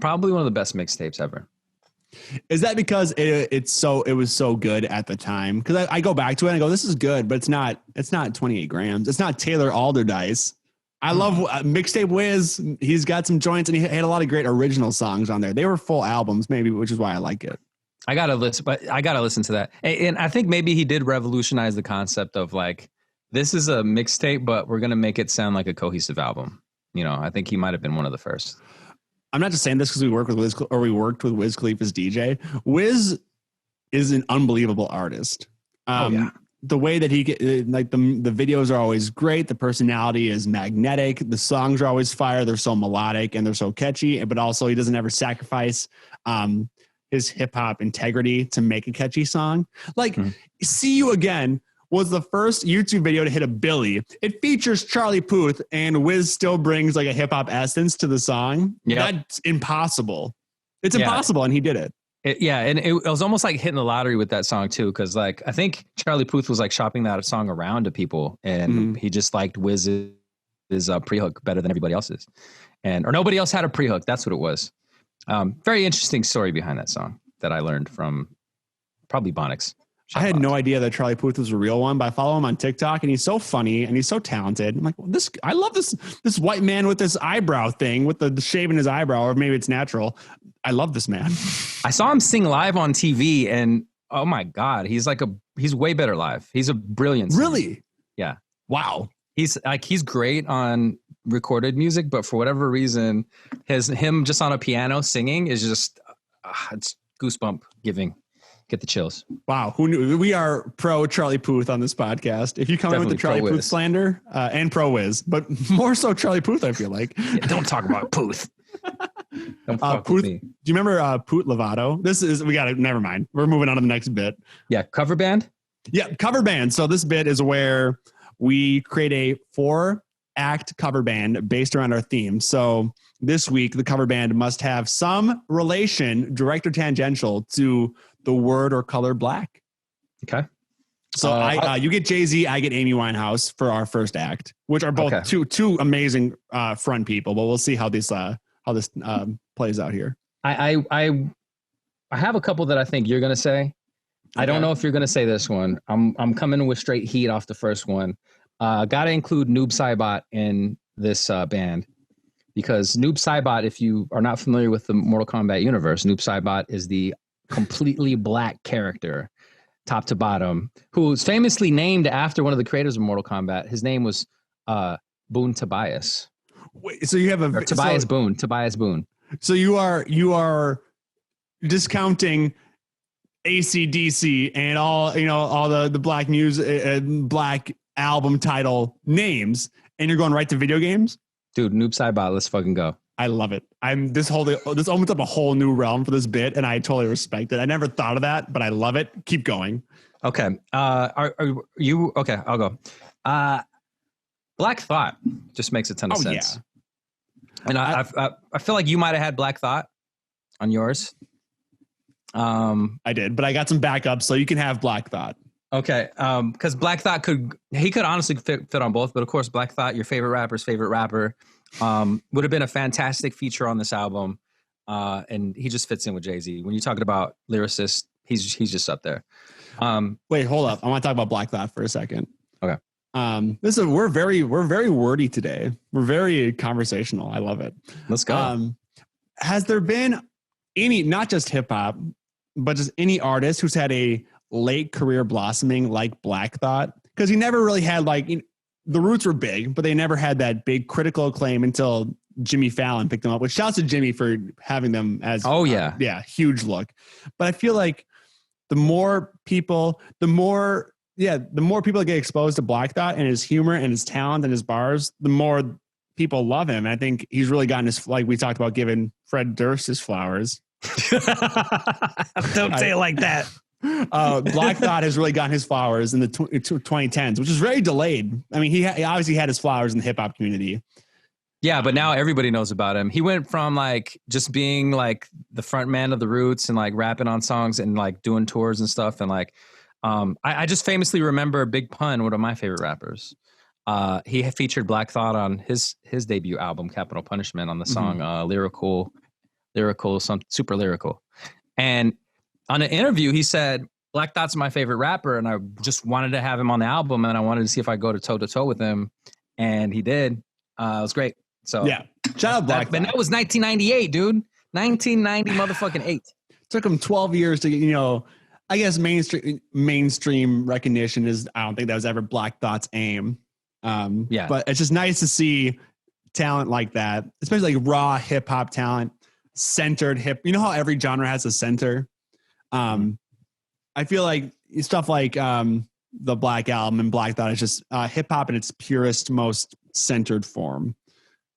probably one of the best mixtapes ever. Is that because it was so good at the time? Because I go back to it and I go, this is good, but it's not 28 grams. It's not Taylor Alderdice. I love mixtape Wiz. He's got some joints and he had a lot of great original songs on there. They were full albums, maybe, which is why I like it. I gotta listen to that. And I think maybe he did revolutionize the concept of like, this is a mixtape, but we're gonna make it sound like a cohesive album. You know, I think he might have been one of the first. I'm not just saying this because we worked with Wiz Khalifa's DJ. Wiz is an unbelievable artist. The way that he get like the videos are always great. The personality is magnetic. The songs are always fire. They're so melodic and they're so catchy, but also he doesn't ever sacrifice his hip hop integrity to make a catchy song. Like See You Again was the first YouTube video to hit a billy. It features Charlie Puth and Wiz still brings like a hip hop essence to the song. Yep. That's impossible. It's impossible. And he did it. And it was almost like hitting the lottery with that song too. Cause like, I think Charlie Puth was like shopping that song around to people and he just liked Wiz's pre-hook better than everybody else's. Or nobody else had a pre-hook. That's what it was. Very interesting story behind that song that I learned from probably Bonix. I had no idea that Charlie Puth was a real one, but I follow him on TikTok and he's so funny and he's so talented. I'm like, well, I love this white man with this eyebrow thing with the shave in his eyebrow, or maybe it's natural. I love this man. I saw him sing live on TV and oh my God, he's way better live. He's a brilliant singer. Really? Yeah. Wow. He's great on recorded music, but for whatever reason, him just on a piano singing is just, it's goosebump giving. Get the chills. Wow. Who knew? We are pro Charlie Puth on this podcast. If you come in with the Charlie Puth slander and pro Wiz, but more so Charlie Puth, I feel like. Yeah, don't talk about Puth. Don't fuck with me. Do you remember Puth Lovato? Never mind. We're moving on to the next bit. Yeah. Cover band? Yeah. Cover band. So this bit is where we create a 4-act cover band based around our theme. So this week, the cover band must have some relation, direct or tangential, to the word or color black. Okay. So you get Jay-Z, I get Amy Winehouse for our first act, which are both two amazing front people. But we'll see how this plays out here. I have a couple that I think you're gonna say. Okay. I don't know if you're gonna say this one. I'm coming with straight heat off the first one. Got to include Noob Saibot in this band because Noob Saibot, if you are not familiar with the Mortal Kombat universe, Noob Saibot is the completely black character, top to bottom, who was famously named after one of the creators of Mortal Kombat. His name was Boone Tobias. Wait, so you have Tobias Boone. So you are discounting AC/DC and all the black music, black album title names, and you're going right to video games, dude. Noob Saibot, let's fucking go. I love it. This opens up a whole new realm for this bit, and I totally respect it. I never thought of that, but I love it. Keep going. Okay. Are you okay? I'll go. Black Thought just makes a ton of sense. Yeah. And I feel like you might have had Black Thought on yours. I did, but I got some backups, so you can have Black Thought. Okay. Because Black Thought could honestly fit on both, but of course, Black Thought, your favorite rapper's favorite rapper. Would have been a fantastic feature on this album, and he just fits in with Jay-Z. When you're talking about lyricists, he's just up there. Wait, hold up. I want to talk about Black Thought for a second. Okay. We're very wordy today. We're very conversational. I love it. Let's go. Has there been any, not just hip hop, but just any artist who's had a late career blossoming like Black Thought? Because he never really had the Roots were big, but they never had that big critical acclaim until Jimmy Fallon picked them up, which shouts to Jimmy for having them as, huge look. But I feel like the more people that get exposed to Black Thought and his humor and his talent and his bars, the more people love him. And I think he's really gotten his, like we talked about, giving Fred Durst his flowers. Don't say it like that. Black Thought has really gotten his flowers in the 2010s, which is very delayed. I mean, he obviously had his flowers in the hip hop community. Yeah, but now everybody knows about him. He went from like just being like the front man of the Roots and like rapping on songs and like doing tours and stuff. And like, I just famously remember Big Pun, one of my favorite rappers. He had featured Black Thought on his debut album, Capital Punishment, on the song Lyrical, Super Lyrical. And on an interview, he said, Black Thought's my favorite rapper, and I just wanted to have him on the album, and I wanted to see if I go toe to toe with him. And he did. It was great. So yeah, shout out Black Thought. And that was 1998, dude. 1990 motherfucking 8. Took him 12 years to get, I guess mainstream recognition is, I don't think that was ever Black Thought's aim. But it's just nice to see talent like that, especially like raw hip hop talent, centered hip. You know how every genre has a center? I feel like stuff like the Black Album and Black Thought is just hip hop in its purest, most centered form,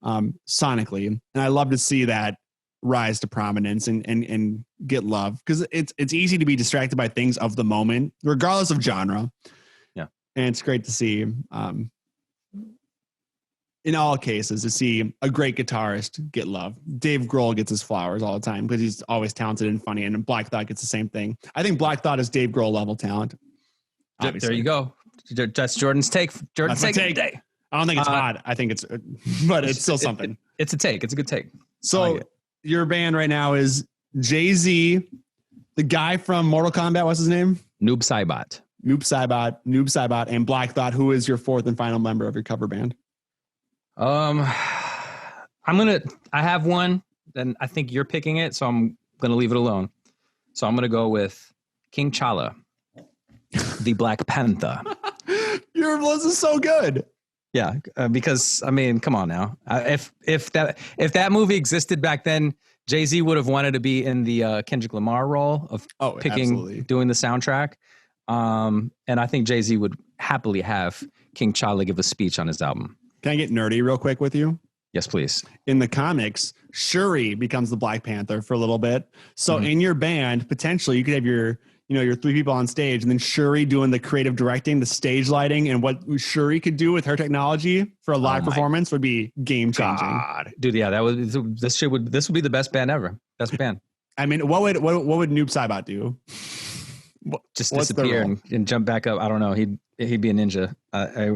sonically. And I love to see that rise to prominence and get love, because it's easy to be distracted by things of the moment, regardless of genre. Yeah. And it's great to see, in all cases, to see a great guitarist get love. Dave Grohl gets his flowers all the time because he's always talented and funny, and Black Thought gets the same thing. I think Black Thought is Dave Grohl level talent. Obviously. There you go. That's Jordan's take. Jordan's take today. I don't think it's hot. I think but it's still something. It's a take. It's a good take. So your band right now is Jay-Z, the guy from Mortal Kombat. What's his name? Noob Saibot, and Black Thought. Who is your fourth and final member of your cover band? I have one, then I think you're picking it, so I'm going to leave it alone. So I'm going to go with King T'Challa, the Black Panther. Your list is so good. Yeah, because I mean, come on now. If that movie existed back then, Jay-Z would have wanted to be in the Kendrick Lamar role of doing the soundtrack. And I think Jay-Z would happily have King T'Challa give a speech on his album. Can I get nerdy real quick with you? Yes, please. In the comics, Shuri becomes the Black Panther for a little bit. So in your band, potentially you could have your three people on stage, and then Shuri doing the creative directing, the stage lighting, and what Shuri could do with her technology for a live performance would be game changing. God. Dude, yeah, this would be the best band ever. Best band. I mean, what would Noob Saibot do? Just disappear and jump back up. I don't know. He'd be a ninja. I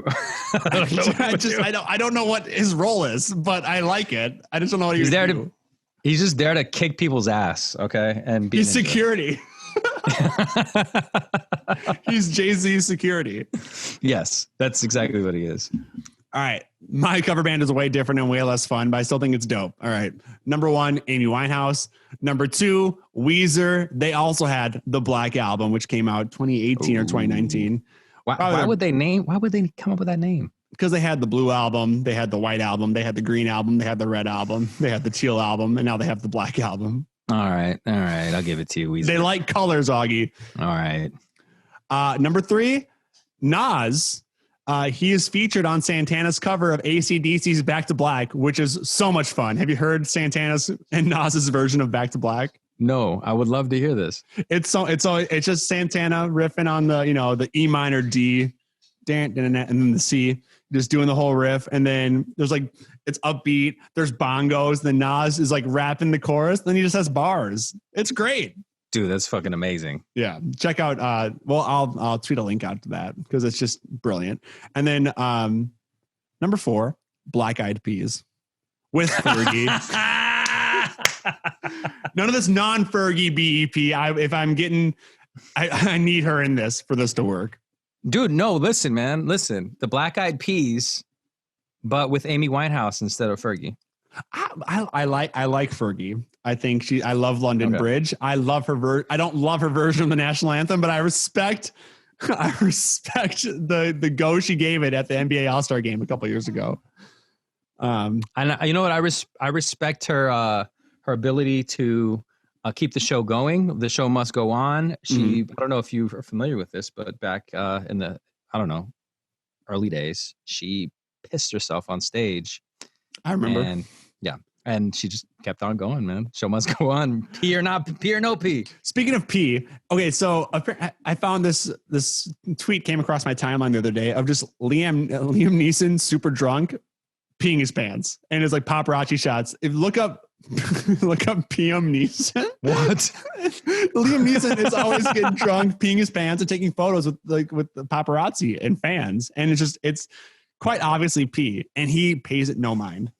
don't know what his role is, but I like it. I just don't know what he's there to. He's just there to kick people's ass, okay, and be security. He's Jay-Z's security. Yes, that's exactly what he is. All right. My cover band is way different and way less fun, but I still think it's dope. All right. Number 1, Amy Winehouse. Number 2, Weezer. They also had the Black Album, which came out 2018 or 2019. Why would they come up with that name? Because they had the Blue Album, they had the White Album, they had the Green Album, they had the Red Album, they had the Teal Album, and now they have the Black Album. All right. I'll give it to you, Weezer. They like colors, Augie. All right. Number 3, Nas. He is featured on Santana's cover of AC/DC's Back to Black, which is so much fun. Have you heard Santana's and Nas's version of Back to Black? No, I would love to hear this. It's just Santana riffing on the E minor D, and then the C, just doing the whole riff. And then there's it's upbeat. There's bongos. Then Nas is rapping the chorus. Then he just has bars. It's great. Dude, that's fucking amazing. Yeah. Check out, I'll tweet a link out to that because it's just brilliant. And then number 4, Black Eyed Peas with Fergie. None of this non-Fergie BEP. I need her in this for this to work. Dude, no, listen, man. Listen, the Black Eyed Peas, but with Amy Winehouse instead of Fergie. I like Fergie. I love London Bridge. I love her. I don't love her version of the national anthem, but I respect I respect the go she gave it at the NBA All-Star game a couple years ago. And you know what? I respect her her ability to keep the show going. The show must go on. She I don't know if you are familiar with this, but back in the early days, she pissed herself on stage. I remember. And yeah. And she just kept on going, man. Show must go on. Pee or no pee. Speaking of pee, okay, so I found this tweet came across my timeline the other day of just Liam Neeson super drunk peeing his pants, and it's like paparazzi shots. If look up PM Neeson. What? Liam Neeson is always getting drunk, peeing his pants, and taking photos with the paparazzi and fans, and it's quite obviously pee, and he pays it no mind.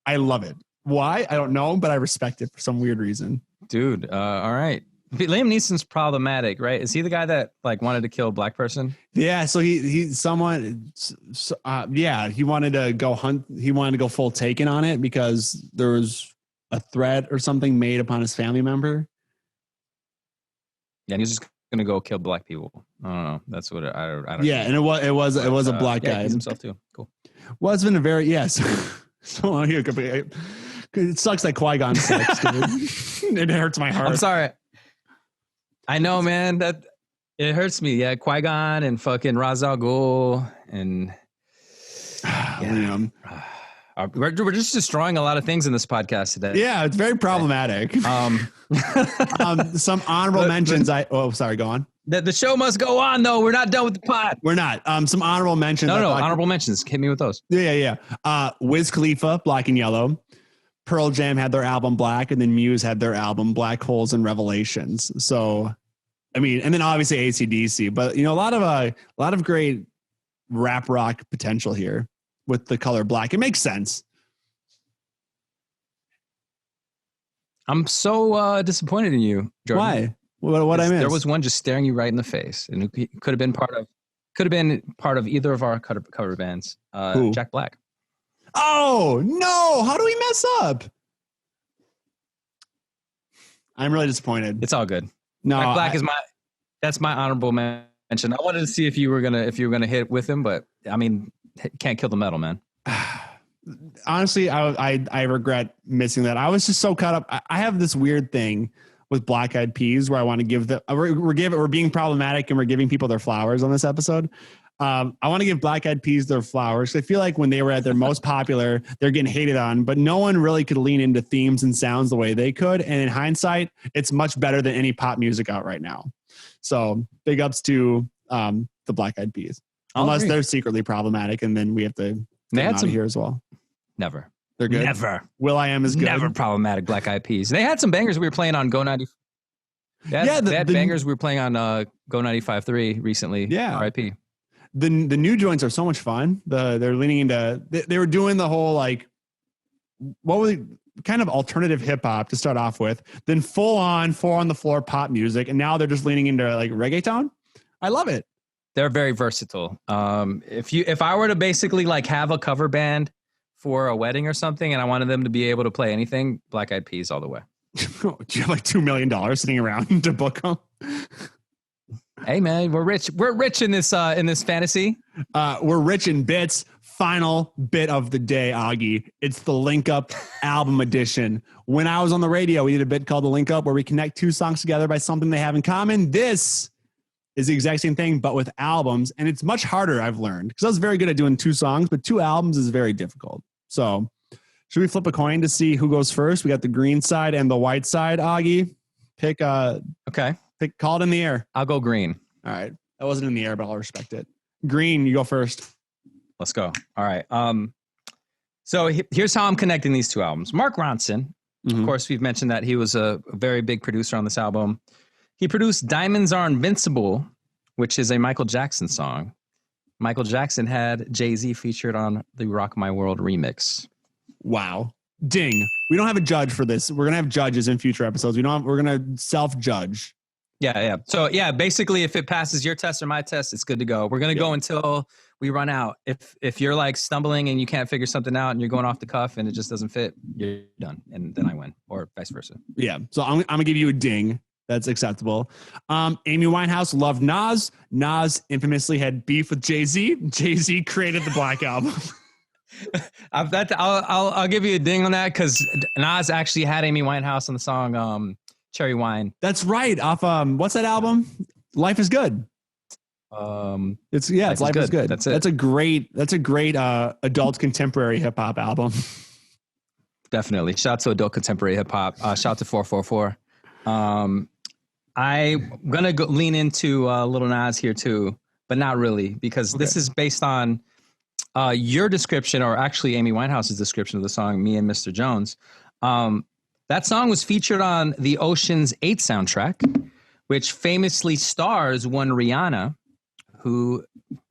I love it. Why? I don't know, but I respect it for some weird reason. Dude, all right. Liam Neeson's problematic, right? Is he the guy that like wanted to kill a black person? Yeah, so he wanted to go hunt. He wanted to go full Taken on it because there was a threat or something made upon his family member. Yeah, and he was just gonna go kill black people. I don't know. That's what I don't. Yeah, and it was a black guy. Himself too. Cool. Well, it's been a very yes. So it sucks that Qui-Gon sucks, dude. It hurts my heart. I'm sorry. I know, man. That it hurts me. Yeah, Qui-Gon and fucking Ra's al Ghul and Liam. We're just destroying a lot of things in this podcast today. Yeah, it's very problematic. Some honorable mentions. Sorry, go on. The show must go on, though. We're not done with the pod. We're not. Some honorable mentions. No, honorable mentions. Hit me with those. Yeah. Wiz Khalifa, Black and Yellow. Pearl Jam had their album Black, and then Muse had their album Black Holes and Revelations. So, I mean, and then obviously AC/DC. But a lot of great rap rock potential here with the color black. It makes sense. I'm so disappointed in you, Jordan. Why? What I missed? There was one just staring you right in the face, and it could have been part of either of our cover bands. Jack Black. Oh no! How do we mess up? I'm really disappointed. It's all good. No, Jack Black that's my honorable mention. I wanted to see if you were gonna hit with him, but I mean, can't kill the metal, man. Honestly, I regret missing that. I was just so caught up. I have this weird thing with Black Eyed Peas where I want to give we're being problematic and we're giving people their flowers on this episode. I want to give Black Eyed Peas their flowers. I feel like when they were at their most popular, they're getting hated on, but no one really could lean into themes and sounds the way they could. And in hindsight, it's much better than any pop music out right now. So big ups to the Black Eyed Peas, unless they're secretly problematic, and then we have to get them out of here as well. Never. They're good. Never. Will.i.am is good. Never problematic. Black Eyed Peas. They had some bangers we were playing on Go 90. They had bangers we were playing on Go 95.3 recently. Yeah. R.I.P. The new joints are so much fun. They're leaning into. They were doing the whole like, what was kind of alternative hip hop to start off with, then full on four on the floor pop music, and now they're just leaning into like reggaeton. I love it. They're very versatile. If I were to basically like have a cover band for a wedding or something, and I wanted them to be able to play anything, Black Eyed Peas all the way. Do you have like $2 million sitting around to book them? Hey man, we're rich. We're rich in this fantasy. We're rich in bits. Final bit of the day, Augie. It's the Link Up album edition. When I was on the radio, we did a bit called the Link Up where we connect two songs together by something they have in common. This is the exact same thing, but with albums. And it's much harder, I've learned, because I was very good at doing two songs, but two albums is very difficult. So should we flip a coin to see who goes first? We got the green side and the white side, Augie. Pick call it in the air. I'll go green. All right. That wasn't in the air, but I'll respect it. Green, you go first. Let's go. All right. So here's how I'm connecting these two albums. Mark Ronson, of course, we've mentioned that he was a very big producer on this album. He produced Diamonds Are Invincible, which is a Michael Jackson song. Michael Jackson had Jay-Z featured on the Rock My World remix. Wow. Ding. We don't have a judge for this. We're going to have judges in future episodes. We're going to self-judge. Yeah. So yeah, basically if it passes your test or my test, it's good to go. We're going to go until we run out. If you're like stumbling and you can't figure something out and you're going off the cuff and it just doesn't fit, you're done. And then I win, or vice versa. Yeah. So I'm going to give you a ding. That's acceptable. Amy Winehouse loved Nas. Nas infamously had beef with Jay-Z. Jay-Z created the Black Album. I'll give you a ding on that because Nas actually had Amy Winehouse on the song Cherry Wine. That's right. Off what's that album? Life is Good. It's Life is Good. That's it. That's a great adult contemporary hip hop album. Definitely. Shout out to adult contemporary hip hop. Shout out to 444. I'm gonna lean into Little Nas here too, but not really because this is based on your description, or actually Amy Winehouse's description of the song "Me and Mr. Jones." That song was featured on the Ocean's 8 soundtrack, which famously stars one Rihanna, who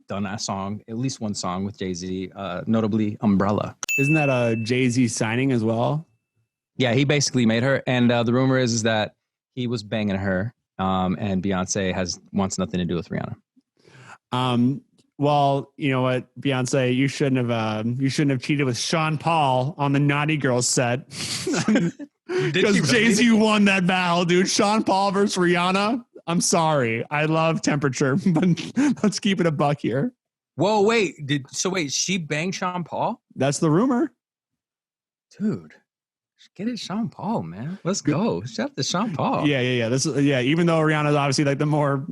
done that song, at least one song with Jay-Z, notably Umbrella. Isn't that a Jay-Z signing as well? Yeah, he basically made her. And the rumor is that he was banging her, and Beyonce wants nothing to do with Rihanna. Well, you know what, Beyonce, you shouldn't have cheated with Sean Paul on the Naughty Girls set. Because Jay-Z won that battle, dude. Sean Paul versus Rihanna. I'm sorry. I love Temperature, but let's keep it a buck here. Whoa, wait. She banged Sean Paul? That's the rumor. Dude, get it, Sean Paul, man. Let's go. Shout out to Sean Paul. Yeah. Even though Rihanna's obviously like the more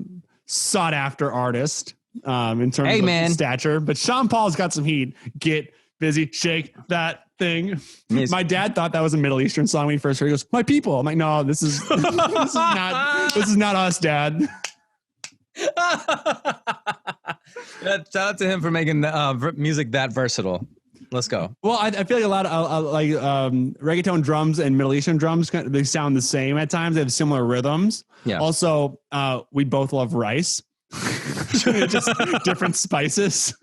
sought after artist in terms of stature, but Sean Paul's got some heat. Get busy, shake that thing. My dad thought that was a Middle Eastern song when he first heard it. He goes, "My people." I'm like, no, this is not us, Dad. Shout out to him for making music that versatile. Let's go. Well, I feel like a lot of reggaeton drums and Middle Eastern drums, they sound the same at times. They have similar rhythms. Yeah. Also, we both love rice. Just different spices.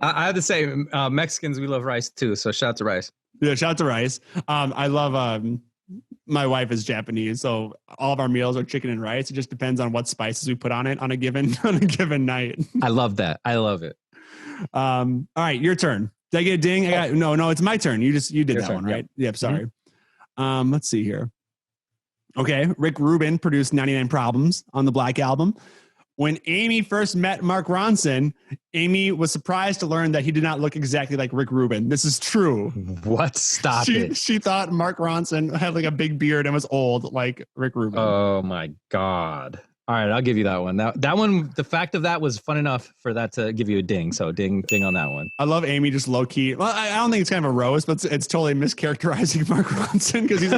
I have to say, Mexicans, we love rice too. So shout out to rice. Yeah, shout out to rice. I love. My wife is Japanese, so all of our meals are chicken and rice. It just depends on what spices we put on it on a given night. I love that. I love it. All right, your turn. Did I get a ding? No, it's my turn. You did that one, right? Yep. Sorry. Mm-hmm. Let's see here. Okay, Rick Rubin produced 99 Problems on the Black Album. When Amy first met Mark Ronson, Amy was surprised to learn that he did not look exactly like Rick Rubin. This is true. What? Stop it. She thought Mark Ronson had like a big beard and was old like Rick Rubin. Oh my God. All right, I'll give you that one. That one, the fact of that was fun enough for that to give you a ding. So ding on that one. I love Amy just low key. Well, I don't think it's kind of a roast, but it's totally mischaracterizing Mark Ronson because he's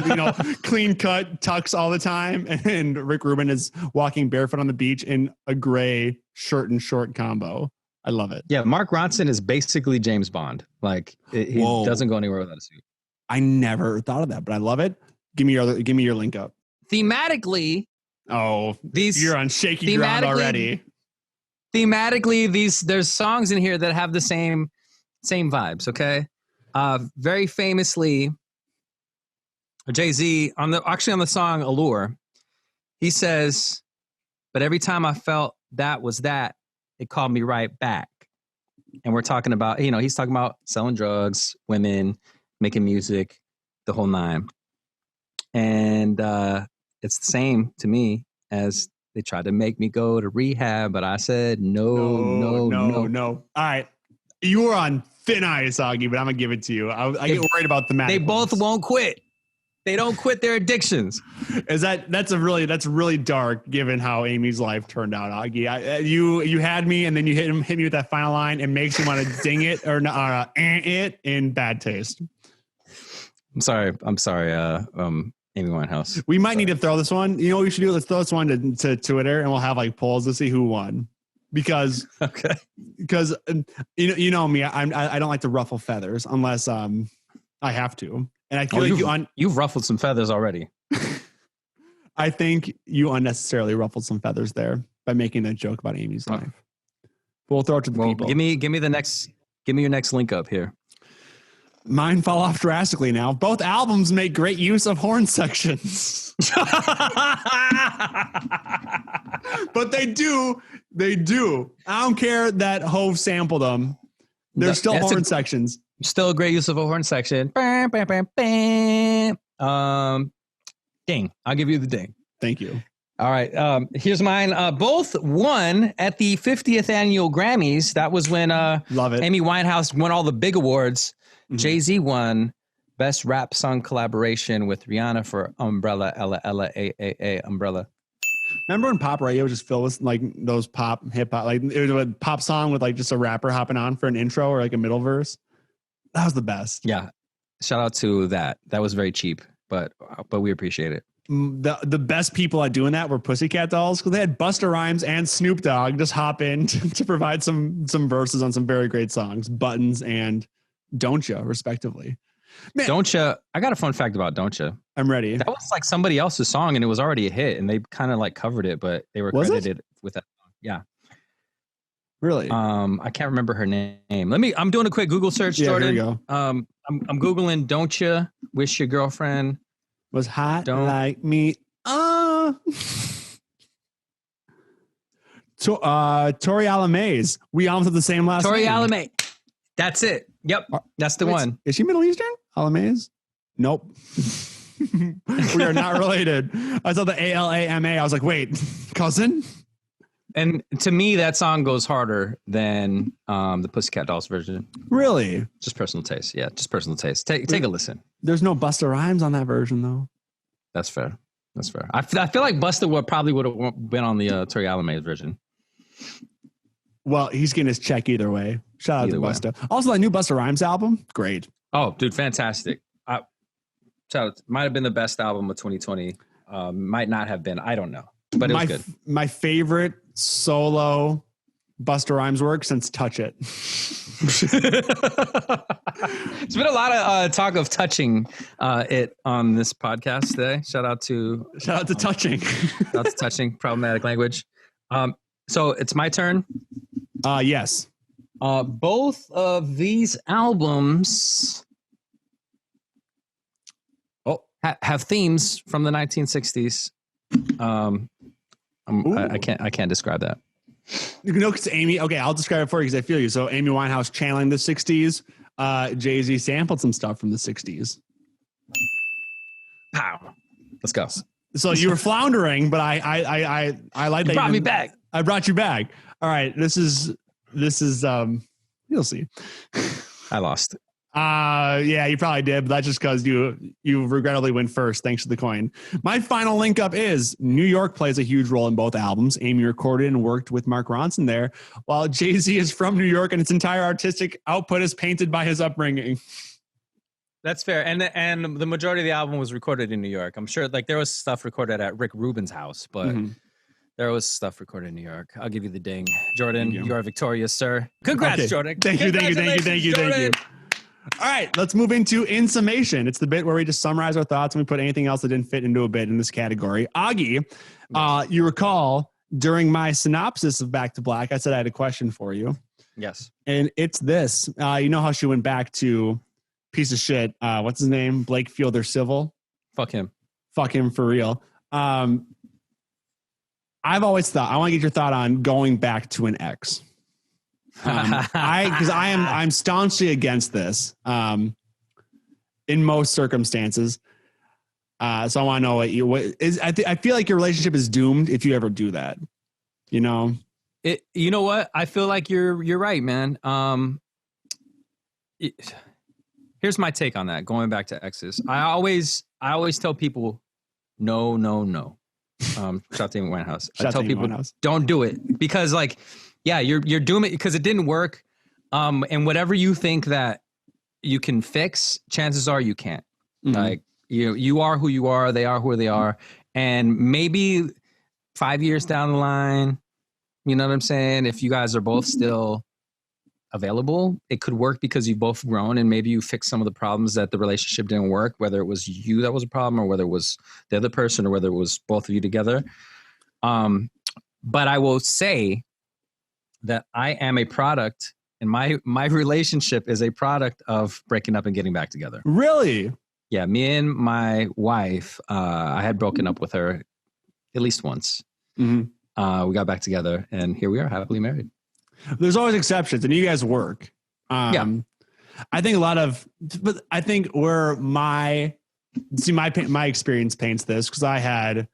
clean cut, tux all the time, and Rick Rubin is walking barefoot on the beach in a gray shirt and short combo. I love it. Yeah, Mark Ronson is basically James Bond. Like he doesn't go anywhere without a suit. I never thought of that, but I love it. Give me your link up. Thematically. Oh, you're on shaky ground already. Thematically, there's songs in here that have the same vibes. Okay, very famously, Jay-Z on the song "Allure," he says, "But every time I felt that was that, it called me right back." And we're talking about, he's talking about selling drugs, women, making music, the whole nine. And it's the same to me as they tried to make me go to rehab, but I said no. All right. You were on thin ice, Augie, but I'm going to give it to you. I get worried about the match. They both won't quit. They don't quit their addictions. That's really dark given how Amy's life turned out, Augie. You had me and then you hit me with that final line. It makes you want to ding it or it in bad taste. I'm sorry. Amy Winehouse. We might need to throw this one. You know what we should do? Let's throw this one to Twitter and we'll have like polls to see who won. Because you know me, I don't like to ruffle feathers unless I have to. And I feel you've ruffled some feathers already. I think you unnecessarily ruffled some feathers there by making that joke about Amy's life. But we'll throw it to the people. Give me your next link up here. Mine fell off drastically now. Both albums make great use of horn sections. But they do. I don't care that Hove sampled them. There's still horn sections. Still a great use of a horn section. Ding. I'll give you the ding. Thank you. All right. Here's mine. Both won at the 50th annual Grammys. That was when Love it. Amy Winehouse won all the big awards. Mhm. Jay-Z won Best Rap Song Collaboration with Rihanna for Umbrella, Ella, A, Umbrella. Remember when pop radio was just filled with like those pop hip hop, like it was a pop song with like just a rapper hopping on for an intro or like a middle verse? That was the best. Yeah. Shout out to that. That was very cheap, but we appreciate it. The best people at doing that were Pussycat Dolls, because they had Busta Rhymes and Snoop Dogg just hop in to provide some verses on some very great songs, Buttons and Don't Ya, respectively. Man, Don't Ya, I got a fun fact about Don't Ya. I'm ready. That was like somebody else's song and it was already a hit and they kind of like covered it, but they were Was it? credited with that song. Yeah. Really? I can't remember her name. I'm doing a quick Google search, Yeah, Jordan. here we go. I'm Googling Don't Ya Wish Your Girlfriend. Was hot Don't- like me. Tori Alamaze. We almost have the same last Tori name. Alame. That's it. Yep. That's the Wait, one. Is she Middle Eastern? Alamaze? Nope. We are not related. I saw the ALAMA. I was like, wait, cousin? And to me, that song goes harder than the Pussycat Dolls version. Really? Just personal taste. Yeah, just personal taste. Take a listen. There's no Busta Rhymes on that version, though. That's fair. That's fair. I feel like Busta probably would have been on the Tori Alame version. Well, he's getting his check either way. Shout out Either to way. Busta. Also, that new Busta Rhymes album, great. Oh, dude, fantastic. Might have been the best album of 2020. Might not have been. I don't know. But it was good. My favorite solo Busta Rhymes work since Touch It. It's been a lot of talk of touching it on this podcast today. Shout out to Touching. Shout out to touching problematic language. So it's my turn. Yes. Both of these albums have themes from the 1960s. I can't describe that. You know, because Amy, okay, I'll describe it for you because I feel you. So Amy Winehouse channeling the 60s. Jay-Z sampled some stuff from the 60s. Pow. Let's go. So you were floundering, but I like that. You brought me back. I brought you back. All right. This is you'll see. I lost. Yeah, you probably did, but that's just because you regrettably went first, thanks to the coin. My final link up is New York plays a huge role in both albums. Amy recorded and worked with Mark Ronson there, while Jay-Z is from New York and its entire artistic output is painted by his upbringing. That's fair. And the majority of the album was recorded in New York. I'm sure like there was stuff recorded at Rick Rubin's house, but there was stuff recorded in New York. I'll give you the ding. Jordan, you are victorious, sir. Congrats, Okay. Jordan. Thank you. All right, let's move into In Summation. It's the bit where we just summarize our thoughts and we put anything else that didn't fit into a bit in this category. Augie, you recall during my synopsis of Back to Black, I said I had a question for you. Yes. And it's this. You know how she went back to piece of shit. What's his name? Blake Fielder Civil. Fuck him. Fuck him for real. I've always thought, I want to get your thought on going back to an ex. I'm staunchly against this in most circumstances. So I want to know I feel like your relationship is doomed if you ever do that. You know? You know what? I feel like you're right, man. Here's my take on that. Going back to exes, I always tell people, no. Shout out to Amy Winehouse. I tell people, don't do it because, like, yeah, you're doing it because it didn't work. And whatever you think that you can fix, chances are you can't. Mm-hmm. Like you are who you are. They are who they are. And maybe 5 years down the line, you know what I'm saying? If you guys are both still available, it could work because you've both grown and maybe you fixed some of the problems that the relationship didn't work, whether it was you that was a problem or whether it was the other person or whether it was both of you together. But I will say that I am a product and my relationship is a product of breaking up and getting back together. Really? Yeah. Me and my wife, I had broken up with her at least once. Mm-hmm. We got back together and here we are happily married. There's always exceptions and you guys work. Yeah. I think but I think where my see, my experience paints this because I had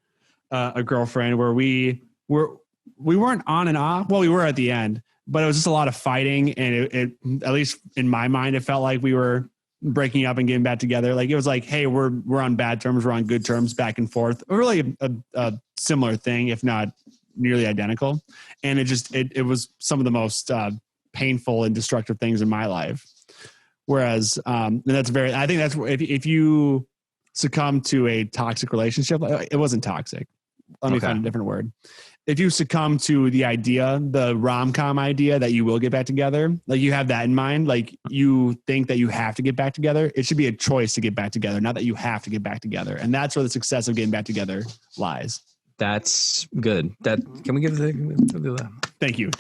a girlfriend where we weren't on and off. Well, we were at the end, but it was just a lot of fighting, and it at least in my mind, it felt like we were breaking up and getting back together. Like it was like, hey, we're on bad terms, we're on good terms, back and forth. Really a similar thing, if not nearly identical. And it was some of the most painful and destructive things in my life. Whereas, and I think that's if you succumb to a toxic relationship, it wasn't toxic. Let me find a different word. If you succumb to the rom-com idea that you will get back together, like you have that in mind, like you think that you have to get back together, it should be a choice to get back together, not that you have to get back together. And that's where the success of getting back together lies. That's good. Can we give the Thank you.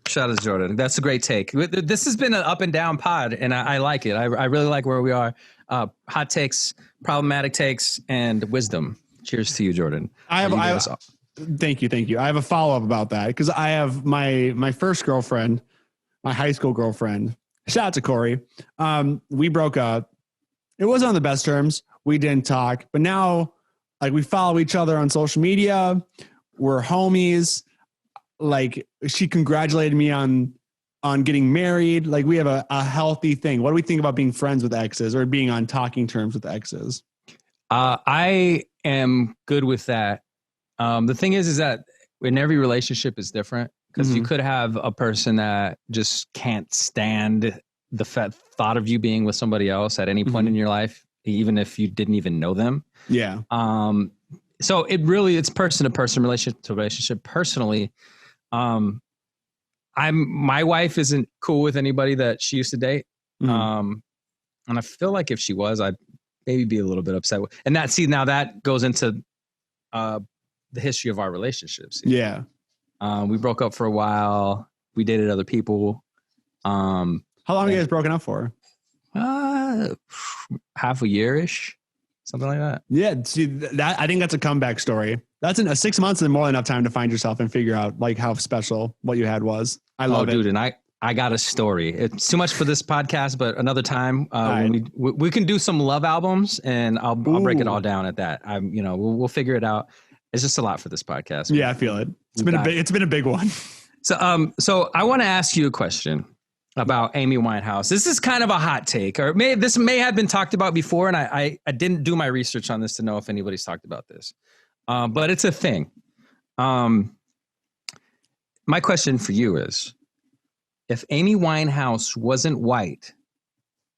Shout out to Jordan. That's a great take. This has been an up and down pod, and I like it. I really like where we are. Hot takes, problematic takes, and wisdom. Cheers to you, Jordan. Thank you. I have a follow-up about that because I have my first girlfriend, my high school girlfriend. Shout out to Corey. We broke up. It wasn't on the best terms. We didn't talk, but now like we follow each other on social media. We're homies. Like she congratulated me on getting married. Like we have a healthy thing. What do we think about being friends with exes or being on talking terms with exes? I am good with that. The thing is that in every relationship is different because you could have a person that just can't stand the thought of you being with somebody else at any point in your life, even if you didn't even know them. Yeah. So it's person to person, relationship to relationship. Personally, my wife isn't cool with anybody that she used to date. And I feel like if she was, I'd maybe be a little bit upset. And now that goes into the history of our relationships. Yeah. We broke up for a while. We dated other people. How long have you guys broken up for? Half a year-ish. Something like that. Yeah. See, I think that's a comeback story. That's 6 months is more than enough time to find yourself and figure out like how special what you had was. I love it. Dude, and I got a story. It's too much for this podcast, but another time when we can do some love albums, and I'll break it all down at that. We'll figure it out. It's just a lot for this podcast. Yeah, I feel it. It's been a big one. So I want to ask you a question about Amy Winehouse. This is kind of a hot take, or this may have been talked about before, and I didn't do my research on this to know if anybody's talked about this. But it's a thing. My question for you is, if Amy Winehouse wasn't white,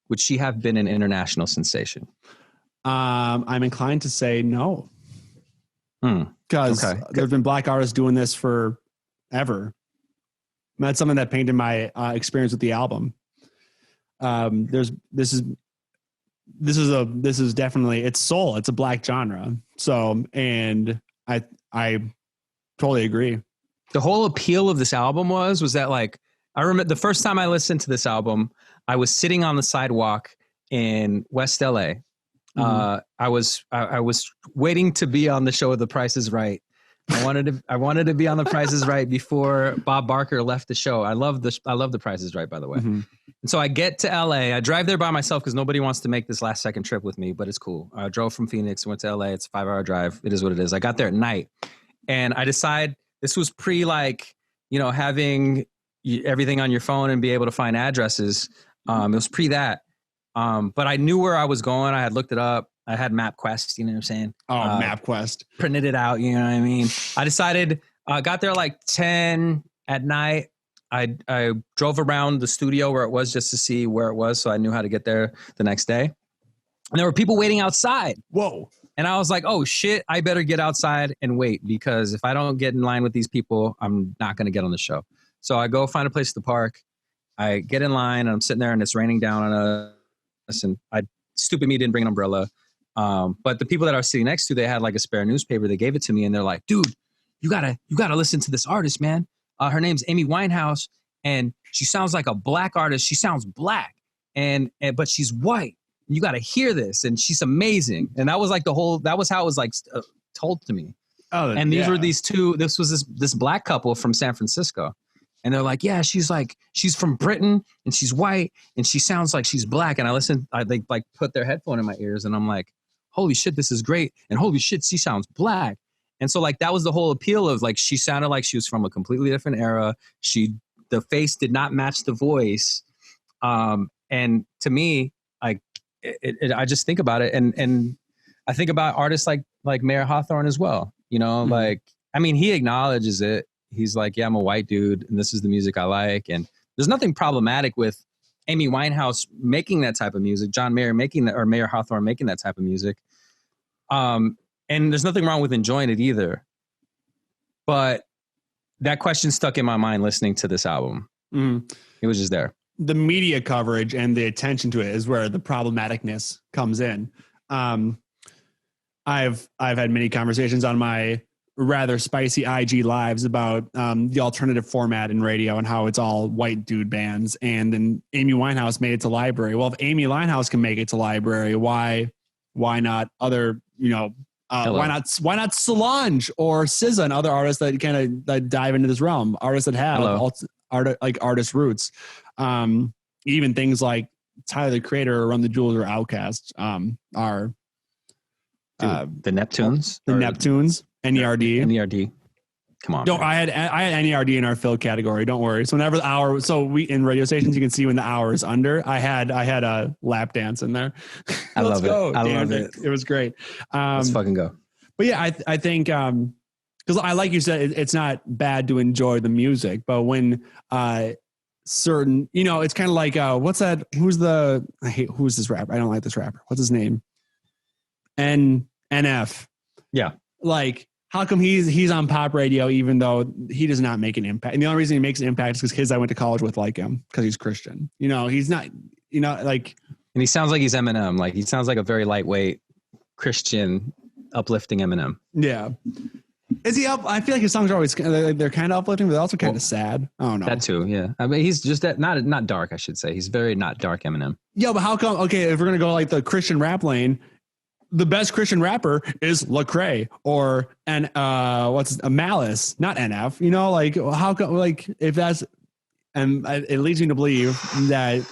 would she have been an international sensation? I'm inclined to say no. Because there's been black artists doing this forever. That's something that painted my experience with the album. This is definitely, it's soul. It's a black genre. So, and I totally agree. The whole appeal of this album was that like, I remember the first time I listened to this album, I was sitting on the sidewalk in West LA. I was waiting to be on the show The Price is Right. I wanted to be on The Price is Right before Bob Barker left the show. I love The Price is Right, by the way. And so I get to LA. I drive there by myself because nobody wants to make this last second trip with me, but it's cool. I drove from Phoenix, went to LA. It's a 5-hour drive. It is what it is. I got there at night, and I decide this was pre having everything on your phone and be able to find addresses. It was pre that. But I knew where I was going. I had looked it up. I had MapQuest, you know what I'm saying? Oh, MapQuest. Printed it out, you know what I mean? I decided, got there like 10 at night. I drove around the studio where it was just to see where it was, so I knew how to get there the next day. And there were people waiting outside. Whoa. And I was like, oh shit, I better get outside and wait, because if I don't get in line with these people, I'm not going to get on the show. So I go find a place to park. I get in line, and I'm sitting there, and it's raining down on us. And stupid me didn't bring an umbrella. But the people that I was sitting next to, they had like a spare newspaper. They gave it to me, and they're like, dude, you gotta listen to this artist, man. Her name's Amy Winehouse, and she sounds like a black artist. She sounds black, but she's white. You gotta hear this, and she's amazing. And that was like that was how it was like told to me. Oh, and these were these two. This was this black couple from San Francisco, And they're like, yeah, she's from Britain and she's white and she sounds like she's black. And they like put their headphone in my ears and I'm like, holy shit, this is great. And holy shit, she sounds black. And so like, that was the whole appeal of like, she sounded like she was from a completely different era. The face did not match the voice. And to me, like, I just think about it. And I think about artists like Mayer Hawthorne as well. You know, like, I mean, he acknowledges it. He's like, yeah, I'm a white dude and this is the music I like. And there's nothing problematic with Amy Winehouse making that type of music, John Mayer making that, or Mayer Hawthorne making that type of music. And there's nothing wrong with enjoying it either. But that question stuck in my mind listening to this album. It was just there. The media coverage and the attention to it is where the problematicness comes in. I've had many conversations on my rather spicy IG lives about the alternative format in radio and how it's all white dude bands. And then Amy Winehouse made it to library. Well, if Amy Winehouse can make it to library, why not other, why not Solange or SZA and other artists that kind of dive into this realm, artists that have artist roots. Even things like Tyler the Creator or Run the Jewels or Outkast are the Neptunes. NERD. NERD. Come on. No, I had NERD in our Phil category. Don't worry. So whenever the hour, so we in radio stations you can see when the hour is under. I had a lap dance in there. I love it. It was great. Let's fucking go. But yeah, I think because I like you said, it's not bad to enjoy the music, but when certain, it's kind of like what's that? Who's this rapper? I don't like this rapper. What's his name? NF. Yeah. Like, how come he's on pop radio even though he does not make an impact? And the only reason he makes an impact is because kids I went to college with like him because he's Christian. He's not. Like. And he sounds like he's Eminem. Like he sounds like a very lightweight Christian, uplifting Eminem. Yeah. Is he up? I feel like his songs are always they're kind of uplifting, but they're also kind of sad. I don't know. That too, yeah. I mean, he's just not dark. I should say he's very not dark Eminem. Yeah, but how come? Okay, if we're gonna go like the Christian rap lane, the best Christian rapper is Lecrae or Malice, not NF. Like how come? Like if that's and it leads me to believe that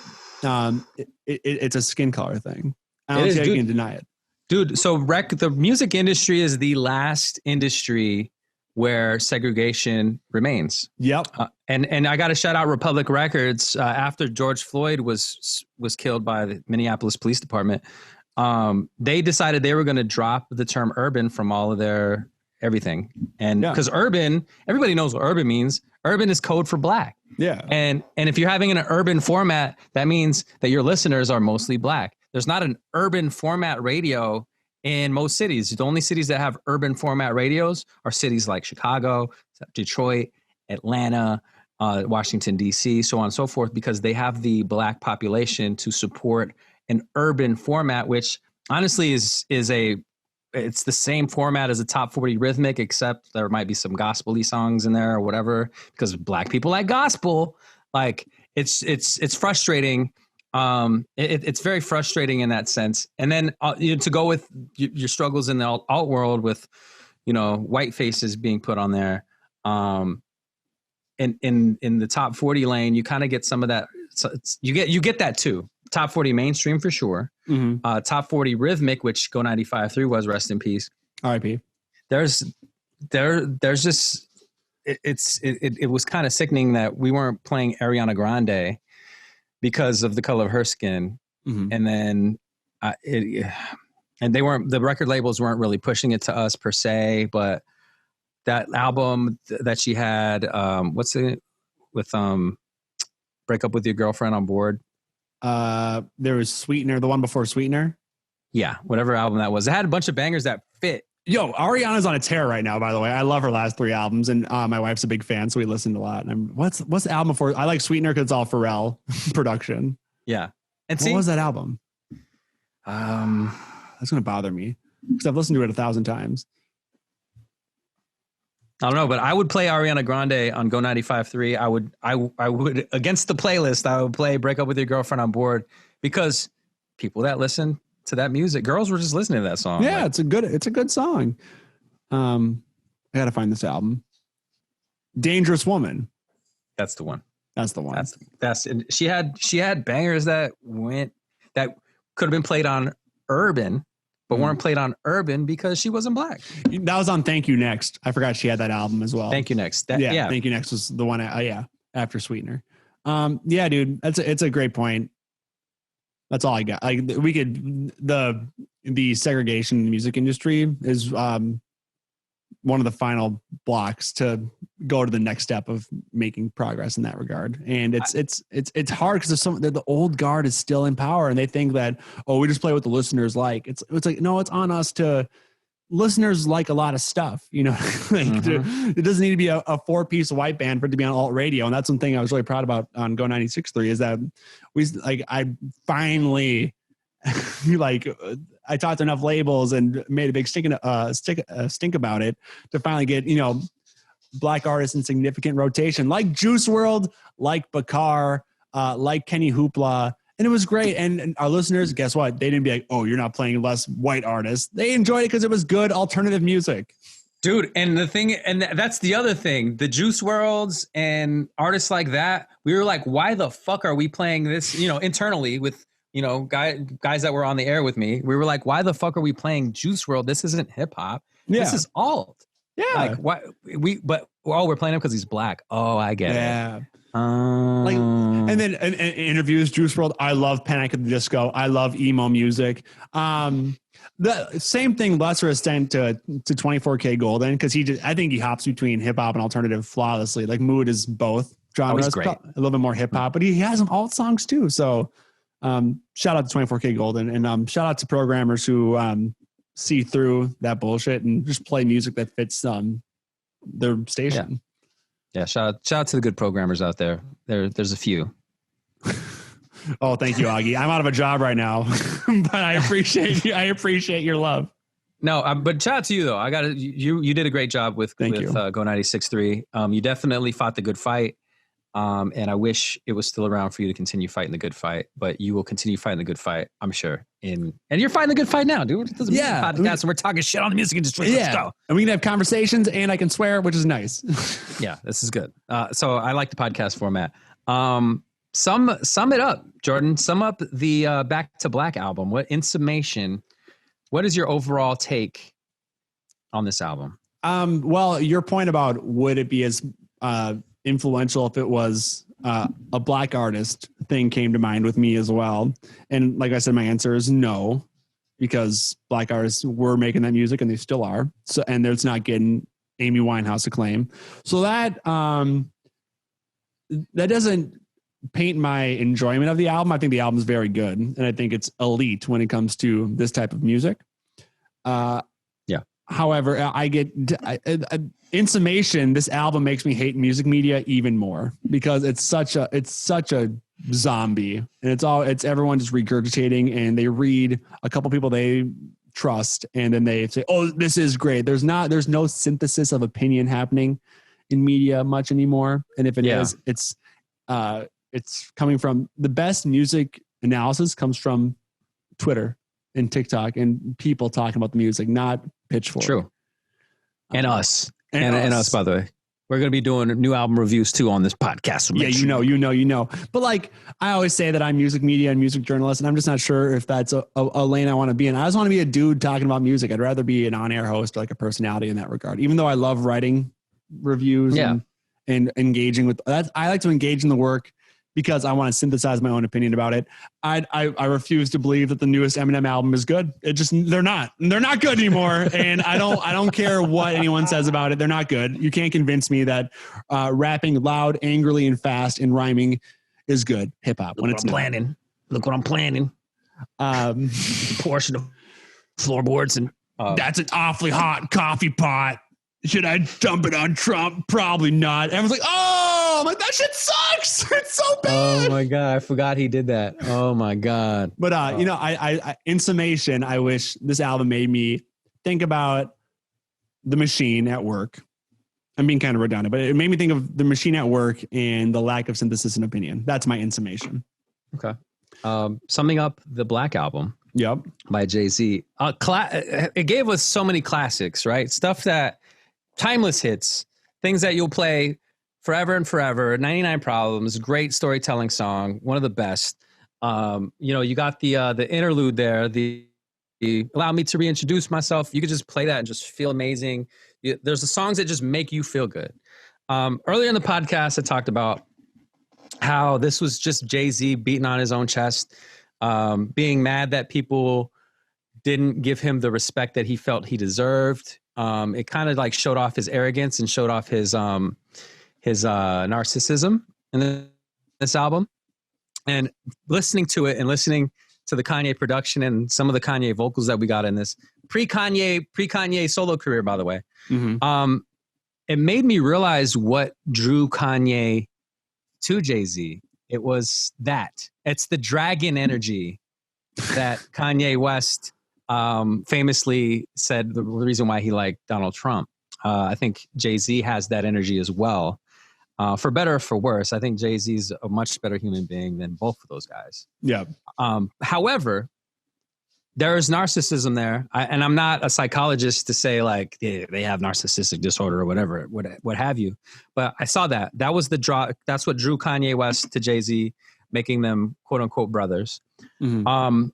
it's a skin color thing. I don't think I can deny it. Dude, so the music industry is the last industry where segregation remains. Yep. And I got to shout out Republic Records. After George Floyd was killed by the Minneapolis Police Department, they decided they were going to drop the term urban from all of their everything. And because urban, everybody knows what urban means. Urban is code for black. Yeah. And if you're having an urban format, that means that your listeners are mostly black. There's not an urban format radio in most cities. The only cities that have urban format radios are cities like Chicago, Detroit, Atlanta, Washington, D.C., so on and so forth, because they have the black population to support an urban format, which honestly is it's the same format as a top 40 rhythmic, except there might be some gospel-y songs in there or whatever, because black people like gospel. Like it's frustrating. It's very frustrating in that sense. And then to go with your struggles in the alt world with, white faces being put on there. In the top 40 lane, you kind of get some of that. So you get that too. Top 40 mainstream for sure. Mm-hmm. Top 40 rhythmic, which Go 95.3 was, rest in peace. R.I.P. There's just it was kind of sickening that we weren't playing Ariana Grande because of the color of her skin. Mm-hmm. And then the record labels weren't really pushing it to us per se, but that album that she had, what's it with Break Up With Your Girlfriend on Board? There was Sweetener, the one before Sweetener. Yeah, whatever album that was. It had a bunch of bangers that fit. Yo, Ariana's on a tear right now, by the way. I love her last 3 albums, and my wife's a big fan, so we listened a lot. And what's the album before? I like Sweetener because it's all Pharrell production. Yeah. And what was that album? That's going to bother me because I've listened to it 1,000 times. I don't know, but I would play Ariana Grande on Go 95.3. I would against the playlist, I would play Break Up With Your Girlfriend on Board, because people that listen to that music, girls were just listening to that song. Yeah, it's a good song. I got to find this album. Dangerous Woman. That's the one. That's the one. That's and she had bangers that could have been played on urban, but weren't played on urban because she wasn't black. That was on Thank You Next. I forgot she had that album as well. Thank You Next. Yeah. Thank You Next was the one. After Sweetener. Yeah, dude, it's a great point. That's all I got. Like we could the segregation in the music industry is one of the final blocks to go to the next step of making progress in that regard. And it's hard because the old guard is still in power and they think that, oh, we just play what the listeners like. It's like, no, it's on us to listeners like a lot of stuff, you know, it doesn't need to be a 4-piece white band for it to be on alt radio. And that's one thing I was really proud about on Go 96.3 is that I finally I talked to enough labels and made a big stink about it to finally get, you know, black artists in significant rotation, like Juice WRLD, like Bakar, like Kenny Hoopla. And it was great. And our listeners, guess what? They didn't be like, oh, you're not playing less white artists. They enjoyed it because it was good alternative music. Dude, and that's the other thing. The Juice WRLDs and artists like that, we were like, why the fuck are we playing this, you know, internally with, you know, guys that were on the air with me, we were like, why the fuck are we playing Juice WRLD? This isn't hip hop. Yeah. This is alt. Yeah. Like we're playing him because he's black. Oh, I get it. Yeah. And then in interviews, Juice WRLD, I love Panic at the Disco. I love emo music. The same thing, lesser extent to 24K Golden, because I think he hops between hip hop and alternative flawlessly. Like Mood is both genres, great. A little bit more hip hop, but he has some alt songs too. So shout out to 24K Golden, and shout out to programmers who see through that bullshit and just play music that fits their station. Yeah, shout out to the good programmers out there. There's a few. Oh, thank you, Augie. I'm out of a job right now, but I appreciate you. I appreciate your love. No, but shout out to you though. You did a great job with Go 96.3. You definitely fought the good fight. And I wish it was still around for you to continue fighting the good fight, but you will continue fighting the good fight, I'm sure. And you're fighting the good fight now, dude. It doesn't podcast, and we're talking shit on the music industry. Yeah. Let's go. And we can have conversations and I can swear, which is nice. Yeah, this is good. So I like the podcast format. Sum it up, Jordan. Sum up the Back to Black album. In summation, what is your overall take on this album? Well, your point about would it be as influential if it was a black artist thing came to mind with me as well. And like I said, my answer is no, because black artists were making that music and they still are. So, and it's not getting Amy Winehouse acclaim. So that doesn't paint my enjoyment of the album. I think the album is very good. And I think it's elite when it comes to this type of music. However, in summation, this album makes me hate music media even more because it's such a zombie, and it's everyone just regurgitating, and they read a couple people they trust, and then they say, "Oh, this is great." There's no synthesis of opinion happening in media much anymore, and if it is, it's coming from the best music analysis comes from Twitter and TikTok and people talking about the music, not Pitchfork. True. And us. And us, by the way. We're going to be doing new album reviews too on this podcast. So you know. But like, I always say that I'm music media and music journalist, and I'm just not sure if that's a lane I want to be in. I just want to be a dude talking about music. I'd rather be an on-air host or like a personality in that regard, even though I love writing reviews and engaging with that. I like to engage in the work because I want to synthesize my own opinion about it. I refuse to believe that the newest Eminem album is good. They're not good anymore. And I don't care what anyone says about it. They're not good. You can't convince me that rapping loud, angrily, and fast and rhyming is good hip hop. Look what I'm planning. Portion of floorboards and that's an awfully hot coffee pot. Should I dump it on Trump? Probably not. Everyone's like, oh, I'm like, that shit sucks. It's so bad. Oh my God. I forgot he did that. Oh my God. But, I in summation, I wish this album made me think about the machine at work. I'm being kind of redundant, but it made me think of the machine at work and the lack of synthesis and opinion. That's my in summation. Okay. Summing up the Black Album. Yep. By Jay-Z. It gave us so many classics, right? Stuff that timeless hits, things that you'll play Forever and Forever, 99 Problems, great storytelling song, one of the best. You got the interlude there, the Allow Me to Reintroduce Myself. You could just play that and just feel amazing. There's the songs that just make you feel good. Earlier in the podcast, I talked about how this was just Jay-Z beating on his own chest, being mad that people didn't give him the respect that he felt he deserved. It kind of like showed off his arrogance and showed off his narcissism in this album. And listening to it and listening to the Kanye production and some of the Kanye vocals that we got in this pre-Kanye solo career, by the way, it made me realize what drew Kanye to Jay-Z. It was that. It's the dragon energy that Kanye West famously said the reason why he liked Donald Trump. I think Jay-Z has that energy as well. For better or for worse, I think Jay-Z's a much better human being than both of those guys. Yeah. However, there is narcissism there. And I'm not a psychologist to say like they have narcissistic disorder or whatever, what have you. But I saw that. That was the draw. That's what drew Kanye West to Jay-Z, making them quote unquote brothers. Mm-hmm.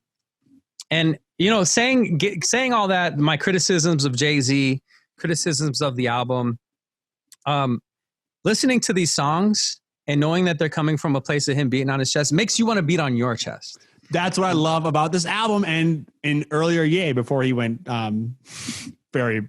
And, saying all that, my criticisms of Jay-Z, criticisms of the album, listening to these songs and knowing that they're coming from a place of him beating on his chest makes you want to beat on your chest. That's what I love about this album. And in earlier Ye, before he went very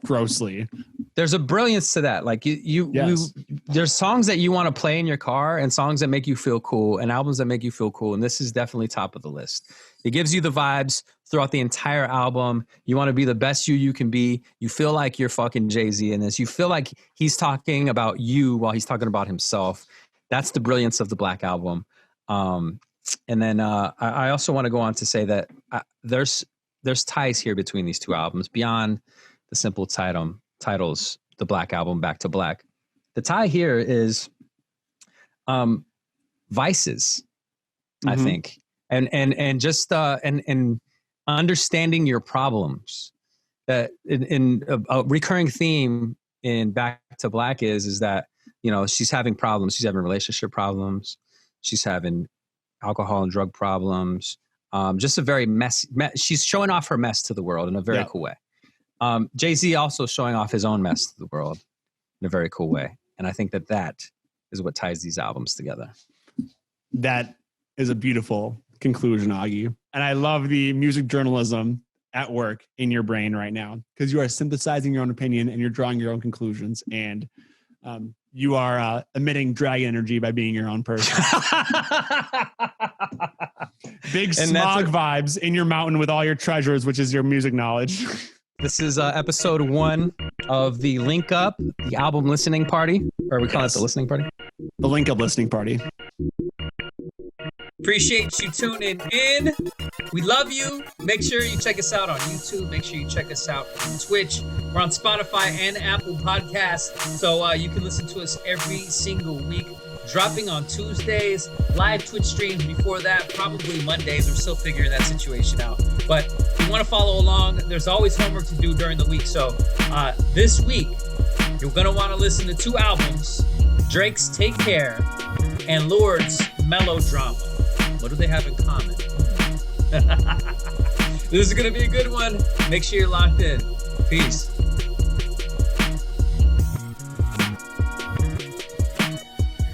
grossly. There's a brilliance to that. Like there's songs that you want to play in your car and songs that make you feel cool and albums that make you feel cool. And this is definitely top of the list. It gives you the vibes throughout the entire album. You want to be the best you can be. You feel like you're fucking Jay-Z in this. You feel like he's talking about you while he's talking about himself. That's the brilliance of the Black Album. And then I also want to go on to say that there's ties here between these two albums beyond the simple titles, the Black Album, Back to Black. The tie here is vices, I think, and just and understanding your problems. That in a recurring theme in Back to Black is that she's having problems. She's having relationship problems. She's having alcohol and drug problems. Just a very messy. She's showing off her mess to the world in a very cool way. Jay-Z also showing off his own mess to the world in a very cool way. And I think that is what ties these albums together. That is a beautiful conclusion, Augie. And I love the music journalism at work in your brain right now, because you are synthesizing your own opinion and you're drawing your own conclusions. And you are emitting drag energy by being your own person. Big smog vibes in your mountain with all your treasures, which is your music knowledge. This is episode 1 of the Link Up, the album listening party, or we call it the listening party? The Link Up listening party. Appreciate you tuning in. We love you. Make sure you check us out on YouTube. Make sure you check us out on Twitch. We're on Spotify and Apple Podcasts, so you can listen to us every single week. Dropping on Tuesdays, live Twitch streams before that, probably Mondays. We're still figuring that situation out. But if you want to follow along, there's always homework to do during the week. So this week, you're going to want to listen to 2 albums, Drake's Take Care and Lord's Melodrama. What do they have in common? This is going to be a good one. Make sure you're locked in. Peace.